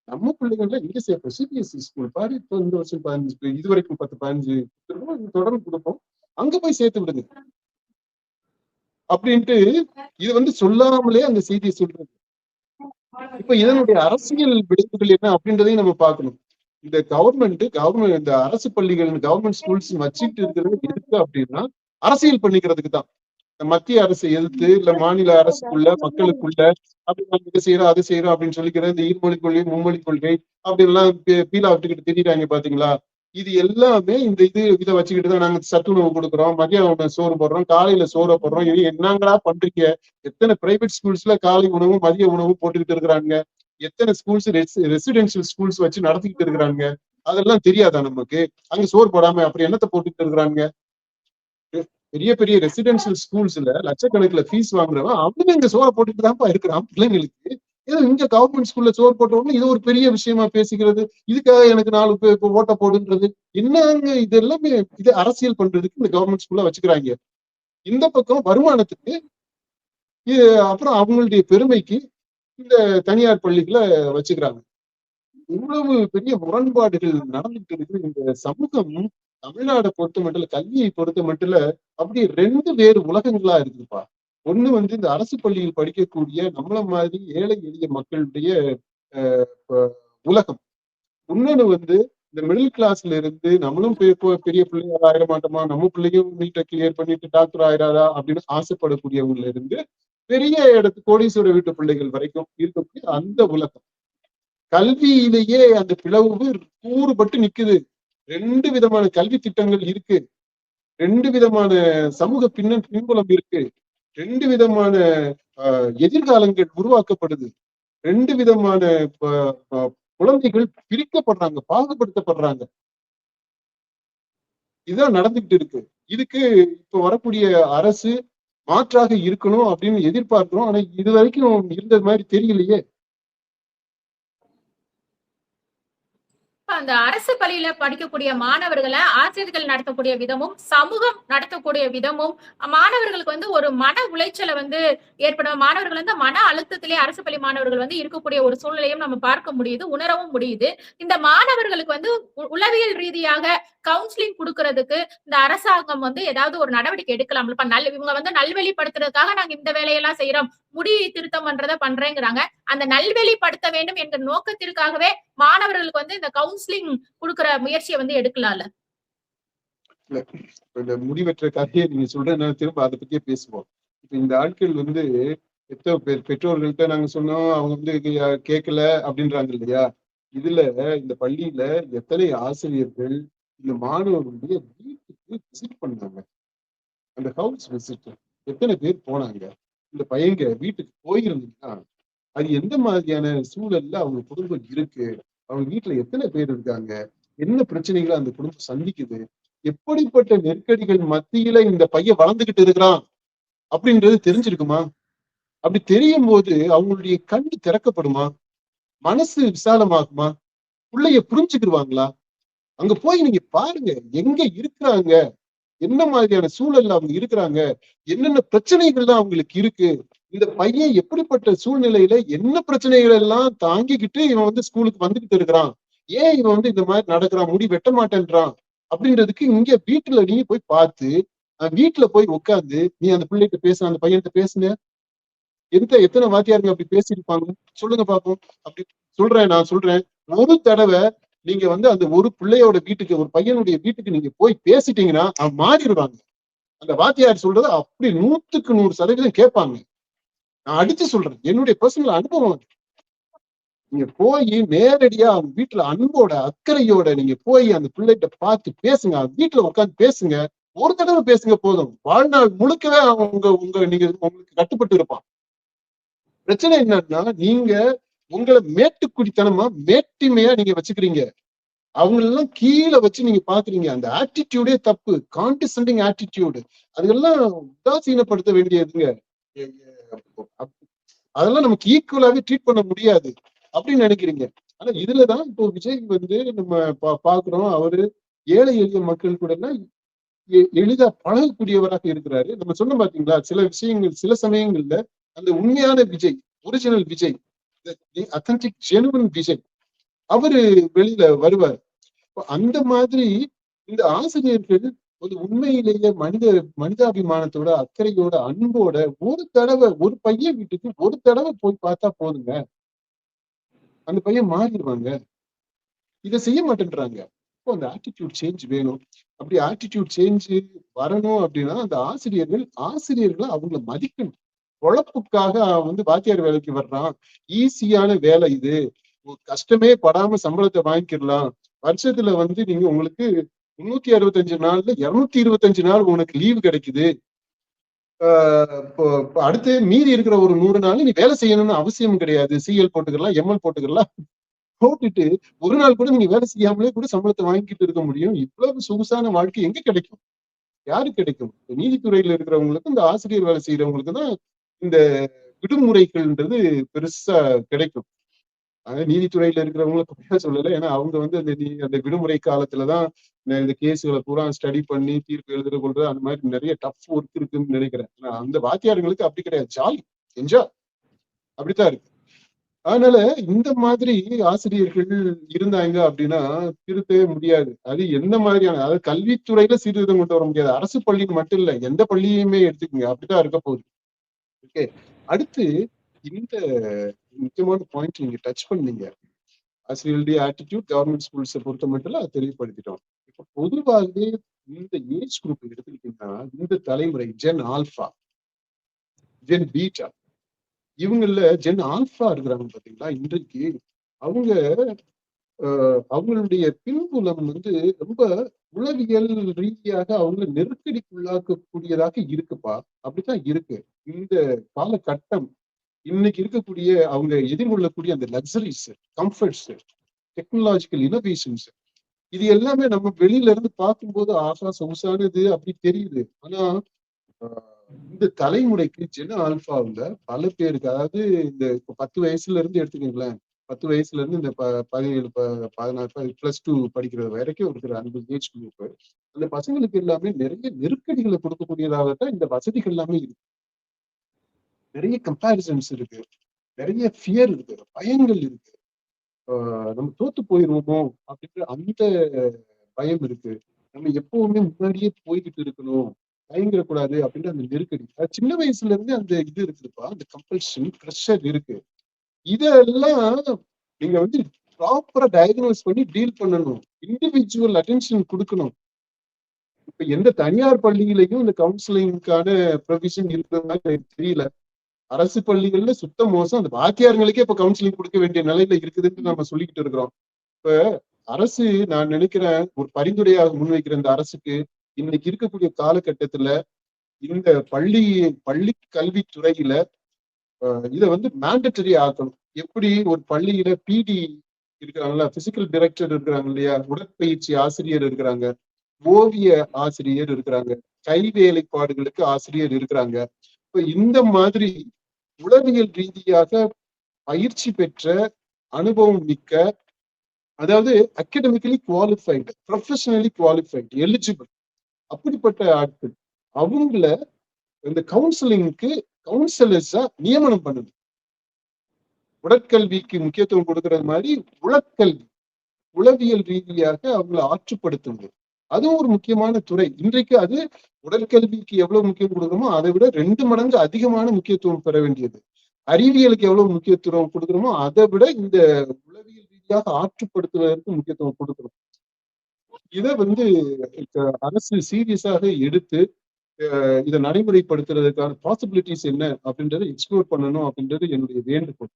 A: நம்ம பிள்ளைகள்லாம் இங்க சேர்ப்போம். சிபிஎஸ்இ ஸ்கூல் பாரு, இப்போ இந்த வருஷம் 15, இது வரைக்கும் 10-15 தொடர்ந்து கொடுப்போம், அங்க போய் சேர்த்து விடுங்க அப்படின்ட்டு இது வந்து சொல்லாமலே அந்த செய்தியை சொல்றது. இப்ப இதனுடைய அரசியல் விளைவுகள் என்ன அப்படின்றதையும் நம்ம பார்க்கணும். இந்த கவர்மெண்ட் இந்த அரசு பள்ளிகள், கவர்மெண்ட் ஸ்கூல்ஸ் வச்சுட்டு இருக்கிறது எதுக்கு அப்படின்னா அரசியல் பண்ணிக்கிறதுக்கு தான். மத்திய அரசை எதிர்த்து, இல்ல மாநில அரசுக்குள்ள, மக்களுக்குள்ள அப்படி நம்ம இதை செய்யறோம், அதை செய்யறோம் அப்படின்னு சொல்லிக்கிற இந்த இருமொழி கொள்கை, மும்மொழி கொள்கை அப்படி எல்லாம் பீலா விட்டுக்கிட்டு திரிறாங்க பாத்தீங்களா? இது எல்லாமே இதை வச்சுக்கிட்டு தான் நாங்க சத்துணவு கொடுக்குறோம், மதிய உணவு சோறு போடுறோம், காலையில சோறை போடுறோம். இது என்னங்களா பண்றீங்க? எத்தனை பிரைவேட் ஸ்கூல்ஸ்ல காலை உணவும் மதிய உணவும் போட்டுக்கிட்டு இருக்கிறாங்க? எத்தனை ஸ்கூல்ஸ் ரெசிடென்சியல் ஸ்கூல்ஸ் வச்சு நடத்திக்கிட்டு இருக்கிறாங்க? அதெல்லாம் தெரியாதா நமக்கு? அங்க சோறு போடாம அப்படி என்னத்தை போட்டுக்கிட்டு இருக்கிறாங்க? பெரிய பெரிய ரெசிடென்சியல் ஸ்கூல்ஸ்ல லட்சக்கணக்கில் ஃபீஸ் வாங்குறவன் அவனுமே இங்க சோறை போட்டுட்டு தான்ப்பா இருக்கிறான் பிள்ளைங்களுக்கு. ஏதோ இங்க கவர்மெண்ட் ஸ்கூல்ல சோறு போட்டவங்க இது ஒரு பெரிய விஷயமா பேசிக்கிறது, இதுக்காக எனக்கு 4 பேர் ஓட்ட போடுன்றது என்னங்க? இது எல்லாமே இது அரசியல் பண்றதுக்கு இந்த கவர்மெண்ட் ஸ்கூல்ல வச்சுக்கிறாங்க. இந்த பக்கம் வருமானத்துக்கு, அப்புறம் அவங்களுடைய பெருமைக்கு இந்த தனியார் பள்ளிகளை வச்சுக்கிறாங்க. இவ்வளவு பெரிய முரண்பாடுகள் நடந்துட்டு இருக்கு இந்த சமூகம். தமிழ்நாடை பொறுத்த மட்டும், கல்வியை பொறுத்த மட்டும் அப்படியே 2 வேறு உலகங்களா இருக்குதுப்பா. ஒண்ணு வந்து இந்த அரசு பள்ளியில் படிக்கக்கூடிய நம்மள மாதிரி ஏழை எளிய மக்களுடைய உலகம். இன்னொன்னு வந்து இந்த மிடில் கிளாஸ்ல இருந்து நம்மளும் பெரிய பிள்ளைங்க ஆயிட மாட்டோமா, நம்ம பிள்ளையும் நீட்டை கிளியர் பண்ணிட்டு டாக்டர் ஆயிடாதா அப்படின்னு ஆசைப்படக்கூடியவங்கல இருந்து பெரிய கோடீஸ்வர வீட்டு பிள்ளைகள் வரைக்கும் இருக்கக்கூடிய அந்த உலகம். கல்வியிலேயே அந்த பிளவு கூறுபட்டு நிக்குது. 2 விதமான கல்வி திட்டங்கள் இருக்கு, 2 விதமான சமூக பின்புலம் இருக்கு, 2 விதமான எதிர்காலங்கள் உருவாக்கப்படுது, 2 விதமான குழந்தைகள் பிரிக்கப்படுறாங்க, பாகுபடுத்தப்படுறாங்க. இதுதான் நடந்துகிட்டு இருக்கு. இதுக்கு இப்ப வரக்கூடிய அரசு மாற்றாக இருக்கணும் அப்படின்னு எதிர்பார்க்கிறோம். ஆனா இது வரைக்கும் இருந்தது மாதிரி தெரியலையே.
B: அந்த அரசு பள்ளியில படிக்கக்கூடிய மாணவர்களை ஆசிரியர்கள் நடத்தக்கூடிய விதமும், சமூகம் நடத்தக்கூடிய விதமும் மாணவர்களுக்கு வந்து ஒரு மன உளைச்சலை வந்து ஏற்படும். மாணவர்கள் வந்து மன அழுத்தத்திலே அரசு பள்ளி மாணவர்கள் வந்து இருக்கக்கூடிய ஒரு சூழ்நிலையும் நம்ம பார்க்க முடியுது, உணரவும் முடியுது. இந்த மாணவர்களுக்கு வந்து உளவியல் ரீதியாக கவுன்சிலிங் கொடுக்கறதுக்கு இந்த அரசாங்கம் வந்து ஏதாவது ஒரு நடவடிக்கை எடுக்கலாம். இவங்க வந்து நல்வழிப்படுத்துறதுக்காக நாங்க இந்த வேலையெல்லாம் செய்யறோம், முடி திருத்தம் பண்றேங்கிறாங்க. அந்த நல்வழிப்படுத்த வேண்டும் என்ற நோக்கத்திற்காகவே மாணவர்களுக்கு வந்து இந்த கவுன்சிலிங் கொடுக்கிற முயற்சியை வந்து எடுக்கலாம்ல.
A: இந்த முடிவற்ற கதையை நீங்க சொல்ற திரும்ப அதை பத்தியே பேசுவோம். இப்ப இந்த ஆட்கள் வந்து எத்தனை பேர் பெற்றோர்கள்ட்ட நாங்க சொன்னோம், அவங்க வந்து கேட்கல அப்படின்றாங்க இல்லையா? இதுல இந்த பள்ளியில எத்தனை ஆசிரியர்கள் இந்த மாணவர்களுடைய வீட்டுக்கு விசிட் பண்ணாங்க? அந்த ஹவுஸ் விசிட் எத்தனை பேர் போனாங்க? இந்த பையங்க வீட்டுக்கு போயிருந்தீங்கன்னா அது எந்த மாதிரியான சூழல்ல அவங்க குடும்பம் இருக்கு, அவங்க வீட்டுல எத்தனை பேர் இருக்காங்க, என்ன பிரச்சனைகளை அந்த குடும்பம் சந்திக்குது, எப்படிப்பட்ட நெருக்கடிகள் மத்தியில இந்த பையன் வளர்ந்துகிட்டு இருக்கிறான் அப்படின்றது தெரிஞ்சிருக்குமா? அப்படி தெரியும் போது அவங்களுடைய கண்ணு திறக்கப்படுமா? மனசு விசாலமாகுமா? பிள்ளைய புரிஞ்சுக்கிடுவாங்களா? அங்க போய் நீங்க பாருங்க, எங்க இருக்கிறாங்க, என்ன மாதிரியான சூழல்ல அவங்க இருக்கிறாங்க, என்னென்ன பிரச்சனைகள்லாம் அவங்களுக்கு இருக்கு, இந்த பையன் எப்படிப்பட்ட சூழ்நிலையில என்ன பிரச்சனைகள் எல்லாம் தாங்கிக்கிட்டு இவன் வந்து ஸ்கூலுக்கு வந்துகிட்டு இருக்கிறான், ஏன் இவன் வந்து இந்த மாதிரி நடக்கிறான், முடி வெட்ட மாட்டேன்றான் அப்படின்றதுக்கு இங்க வீட்டுல நீ போய் பார்த்து, வீட்டுல போய் உட்காந்து நீ அந்த பிள்ளைகிட்ட பேச, அந்த பையன்கிட்ட பேசுங்க. எத்தனை வாத்தியாருங்க அப்படி பேசியிருப்பாங்க சொல்லுங்க பாப்போம். அப்படி நான் சொல்றேன், ஒரு தடவை நீங்க வந்து அந்த ஒரு பிள்ளையோட வீட்டுக்கு, ஒரு பையனுடைய வீட்டுக்கு நீங்க போய் பேசிட்டீங்கன்னா அவன் மாறிடுவாங்க. அந்த வாத்தியார் சொல்றதை அப்படி 100க்கு 100% கேட்பாங்க. நான் அடிச்சு சொல்றேன், என்னுடைய பர்சனல் அனுபவம். நீங்க போய் நேரடியா அவங்க வீட்டுல அன்போட அக்கறையோட நீங்க போய் அந்த பிள்ளைகிட்ட பார்த்து பேசுங்க, வீட்டுல உட்காந்து பேசுங்க. ஒரு தடவை பேசுங்க போதும், வாழ்நாள் முழுக்கவே நீங்க உங்களுக்கு கட்டுப்பட்டு இருப்பான். பிரச்சனை என்னன்னா, நீங்க உங்களை மேட்டுக்குடித்தனமா மேட்டிமையா நீங்க வச்சுக்கிறீங்க, அவங்களெல்லாம் கீழே வச்சு நீங்க பாக்குறீங்க. அந்த ஆட்டிடியூடே தப்பு, கான்டிசெண்டிங் ஆட்டிடியூடு. அதெல்லாம் உதாசீனப்படுத்த வேண்டியதுங்க. அதெல்லாம் நமக்கு ஈக்குவலாவே ட்ரீட் பண்ண முடியாது அப்படின்னு நினைக்கிறீங்க. ஆனா இதுலதான் இப்போ விஜய் வந்து நம்ம பாக்குறோம், அவரு ஏழை எளிய மக்கள் கூட எல்லாம் எளிதா பழகக்கூடியவராக இருக்கிறாரு. நம்ம சொன்ன பாத்தீங்களா, சில விஷயங்கள் சில சமயங்கள்ல அந்த உண்மையான Vijay, original Vijay, authentic genuine Vijay அவரு வெளியில வருவார். அந்த மாதிரி இந்த ஆசிரியர்கள் ஒரு உண்மையிலேயே மனிதாபிமானத்தோட அக்கறையோட அன்போட ஒரு தடவை ஒரு பையன் வீட்டுக்கு ஒரு தடவை போய் பார்த்தா போதுங்க, அந்த பையன் மாறிடுவாங்க. இதை செய்ய மாட்டேன்றாங்க. இப்போ அந்த ஆட்டிடியூட் சேஞ்ச் வேணும். அப்படி ஆட்டிடியூட் சேஞ்ச் வரணும் அப்படின்னா அந்த ஆசிரியர்களை அவங்கள மதிக்கணும். பொழப்புக்காக வந்து வாத்தியார் வேலைக்கு வர்றான், ஈஸியான வேலை இது, கஷ்டமே படாம சம்பளத்தை வாங்கிக்கிடலாம், வருஷத்துல வந்து நீங்க உங்களுக்கு 365 நாள்ல 225 நாள் உனக்கு லீவு கிடைக்குது, அடுத்து மீதி இருக்கிற ஒரு 100 நாள் நீ வேலை செய்யணும்னு அவசியம் கிடையாது, சிஎல் போட்டுக்கலாம், எம்எல் போட்டுக்கலாம், போட்டுட்டு ஒரு நாள் கூட நீங்க வேலை செய்யாமலே கூட சம்பளத்தை வாங்கிட்டு இருக்க முடியும். இவ்வளவு சொகுசான வாழ்க்கை எங்க கிடைக்கும்? யாருக்கு கிடைக்கும்? நீதித்துறையில இருக்கிறவங்களுக்கு, இந்த ஆசிரியர் வேலை செய்யறவங்களுக்கு தான் இந்த விடுமுறைகள்ன்றது பெருசா கிடைக்கும். நீதித்துறையில இருக்கிறவங்களுக்கு சொல்லல. ஏன்னா அவங்க வந்து அந்த விடுமுறை காலத்துலதான் இந்த கேஸுகளை பூரா ஸ்டடி பண்ணி தீர்ப்பு எழுதுறது கொள்றது அந்த மாதிரி நிறைய டஃப் ஒர்க் இருக்குன்னு நினைக்கிறேன். ஆனா அந்த வாத்தியார்களுக்கு அப்படி கிடையாது. ஜாலி, என்ஜாய், அப்படித்தான் இருக்கு. அதனால இந்த மாதிரி ஆசிரியர்கள் இருந்தாங்க அப்படின்னா திருத்தவே முடியாது. அது எந்த மாதிரியான, அதாவது கல்வித்துறையில சீர்திருத்தம் கொண்டு வர முடியாது. அரசு பள்ளின்னு மட்டும் இல்ல, எந்த பள்ளியுமே எடுத்துக்கோங்க, அப்படித்தான் இருக்க போகுது. ஓகே. அடுத்து இந்த முக்கியமான பாயிண்ட் நீங்க டச் பண்ணீங்க. ஆசிரியர்களுடைய ஆட்டிடியூட் கவர்மெண்ட் ஸ்கூல்ஸை பொறுத்த மட்டும் அதை தெளிவுபடுத்திட்டோம். இப்ப பொதுவாகவே இந்த ஏஜ் குரூப் எடுத்துக்கிட்டீங்கன்னா இந்த தலைமுறை ஜென் ஆல்பா, ஜென் பீட்டா, இவங்கள ஜென் ஆல்பா இருக்கிறாங்க பாத்தீங்களா, இன்றைக்கு அவங்க அவங்களுடைய பின்புலம் வந்து ரொம்ப உளவியல் ரீதியாக அவங்க நெருக்கடிக்குள்ளாக்கக்கூடியதாக இருக்குப்பா. அப்படித்தான் இருக்கு இந்த காலகட்டம். இன்னைக்கு இருக்கக்கூடிய அவங்க எதிர்கொள்ளக்கூடிய அந்த லக்ஸரிஸ், கம்ஃபர்ட்ஸ், டெக்னாலஜிக்கல் இனோவேஷன்ஸ், இது எல்லாமே நம்ம வெளியில இருந்து பார்க்கும்போது ஆசா சொகுசானது அப்படி தெரியுது. ஆனா இந்த தலைமுறைக்கு ஜென ஆல்பாவுல பல பேருக்கு, அதாவது இந்த இப்ப 10 வயசுல இருந்து எடுத்துக்கீங்களேன், 10 வயசுல இருந்து இந்த 17 16 +2 படிக்கிறது வரைக்கும் இருக்கிற அந்த ஏஜ் குரூப், அந்த பசங்களுக்கு எல்லாமே நிறைய நெருக்கடிகளை கொடுக்கக்கூடியதாகத்தான் இந்த வசதிகள் எல்லாமே இருக்கு. நிறைய கம்பேரிசன்ஸ் இருக்கு, நிறைய ஃபியர் இருக்கு, பயங்கள் இருக்கு. நம்ம தோத்து போயிருவோமோ அப்படின்ற அந்த பயம் இருக்கு. நம்ம எப்பவுமே முன்னாடியே போய்கிட்டு இருக்கணும், பயங்கரக்கூடாது அப்படின்ற அந்த நெருக்கடி. சின்ன வயசுல இருந்து அந்த இது இருக்குதுப்பா, அந்த கம்பல்ஷன், ப்ரெஷர் இருக்கு. இதெல்லாம் நீங்க வந்து ப்ராப்பரா டயக்னோஸ் பண்ணி டீல் பண்ணணும். இண்டிவிஜுவல் அட்டென்ஷன் கொடுக்கணும். இப்ப எந்த தனியார் பள்ளியிலையும் இந்த கவுன்சிலிங்கான ப்ரொவிஷன் இருக்கிற மாதிரி எனக்கு தெரியல. அரசு பள்ளிகள்ல சுத்த மோசம். அந்த வாத்தியார்களுக்கே இப்ப கவுன்சிலிங் கொடுக்க வேண்டிய நிலையில இருக்குதுன்னு நம்ம சொல்லிக்கிட்டு இருக்கிறோம். இப்ப அரசு, நான் நினைக்கிறேன், ஒரு பரிந்துரையாக முன்வைக்கிற இந்த அரசுக்கு இன்னைக்கு இருக்கக்கூடிய காலகட்டத்துல இந்த பள்ளி கல்வித்துறையில இதை வந்து மேண்டட்டரி ஆக்கணும். எப்படி ஒரு பள்ளியில பிடி இருக்கிறாங்களா, பிசிக்கல் டைரக்டர் இருக்கிறாங்க இல்லையா, உடற்பயிற்சி ஆசிரியர் இருக்கிறாங்க, ஓவிய ஆசிரியர் இருக்கிறாங்க, கை வேலைப்பாடுகளுக்கு ஆசிரியர் இருக்கிறாங்க. இப்ப இந்த மாதிரி உளவியல் ரீதியாக பயிற்சி பெற்ற, அனுபவம் மிக்க, அதாவது academically qualified, professionally qualified, eligible, அப்படிப்பட்ட ஆட்கள் அவங்கள இந்த கவுன்சிலிங்க்கு கவுன்சிலர்ஸா நியமனம் பண்ணுது. உடற்கல்விக்கு முக்கியத்துவம் கொடுக்கறது மாதிரி உளக்கல்வி, உளவியல் ரீதியாக அவங்களை ஆற்றுப்படுத்துவது, அதுவும் ஒரு முக்கியமான துறை. இன்றைக்கு அது உடற்கல்விக்கு எவ்வளவு முக்கியம் கொடுக்குறோமோ அதை விட 2 மடங்கு அதிகமான முக்கியத்துவம் பெற வேண்டியது. அறிவியலுக்கு எவ்வளவு முக்கியத்துவம் கொடுக்குறோமோ அதை விட இந்த உளவியல் ரீதியாக ஆற்றுப்படுத்துவதற்கு முக்கியத்துவம் கொடுக்கணும். இதை வந்து அரசு சீரியஸாக எடுத்து இதை நடைமுறைப்படுத்துறதுக்கான பாசிபிலிட்டிஸ் என்ன அப்படின்றத எக்ஸ்ப்ளோர் பண்ணணும் அப்படின்றது என்னுடைய வேண்டுகோள்.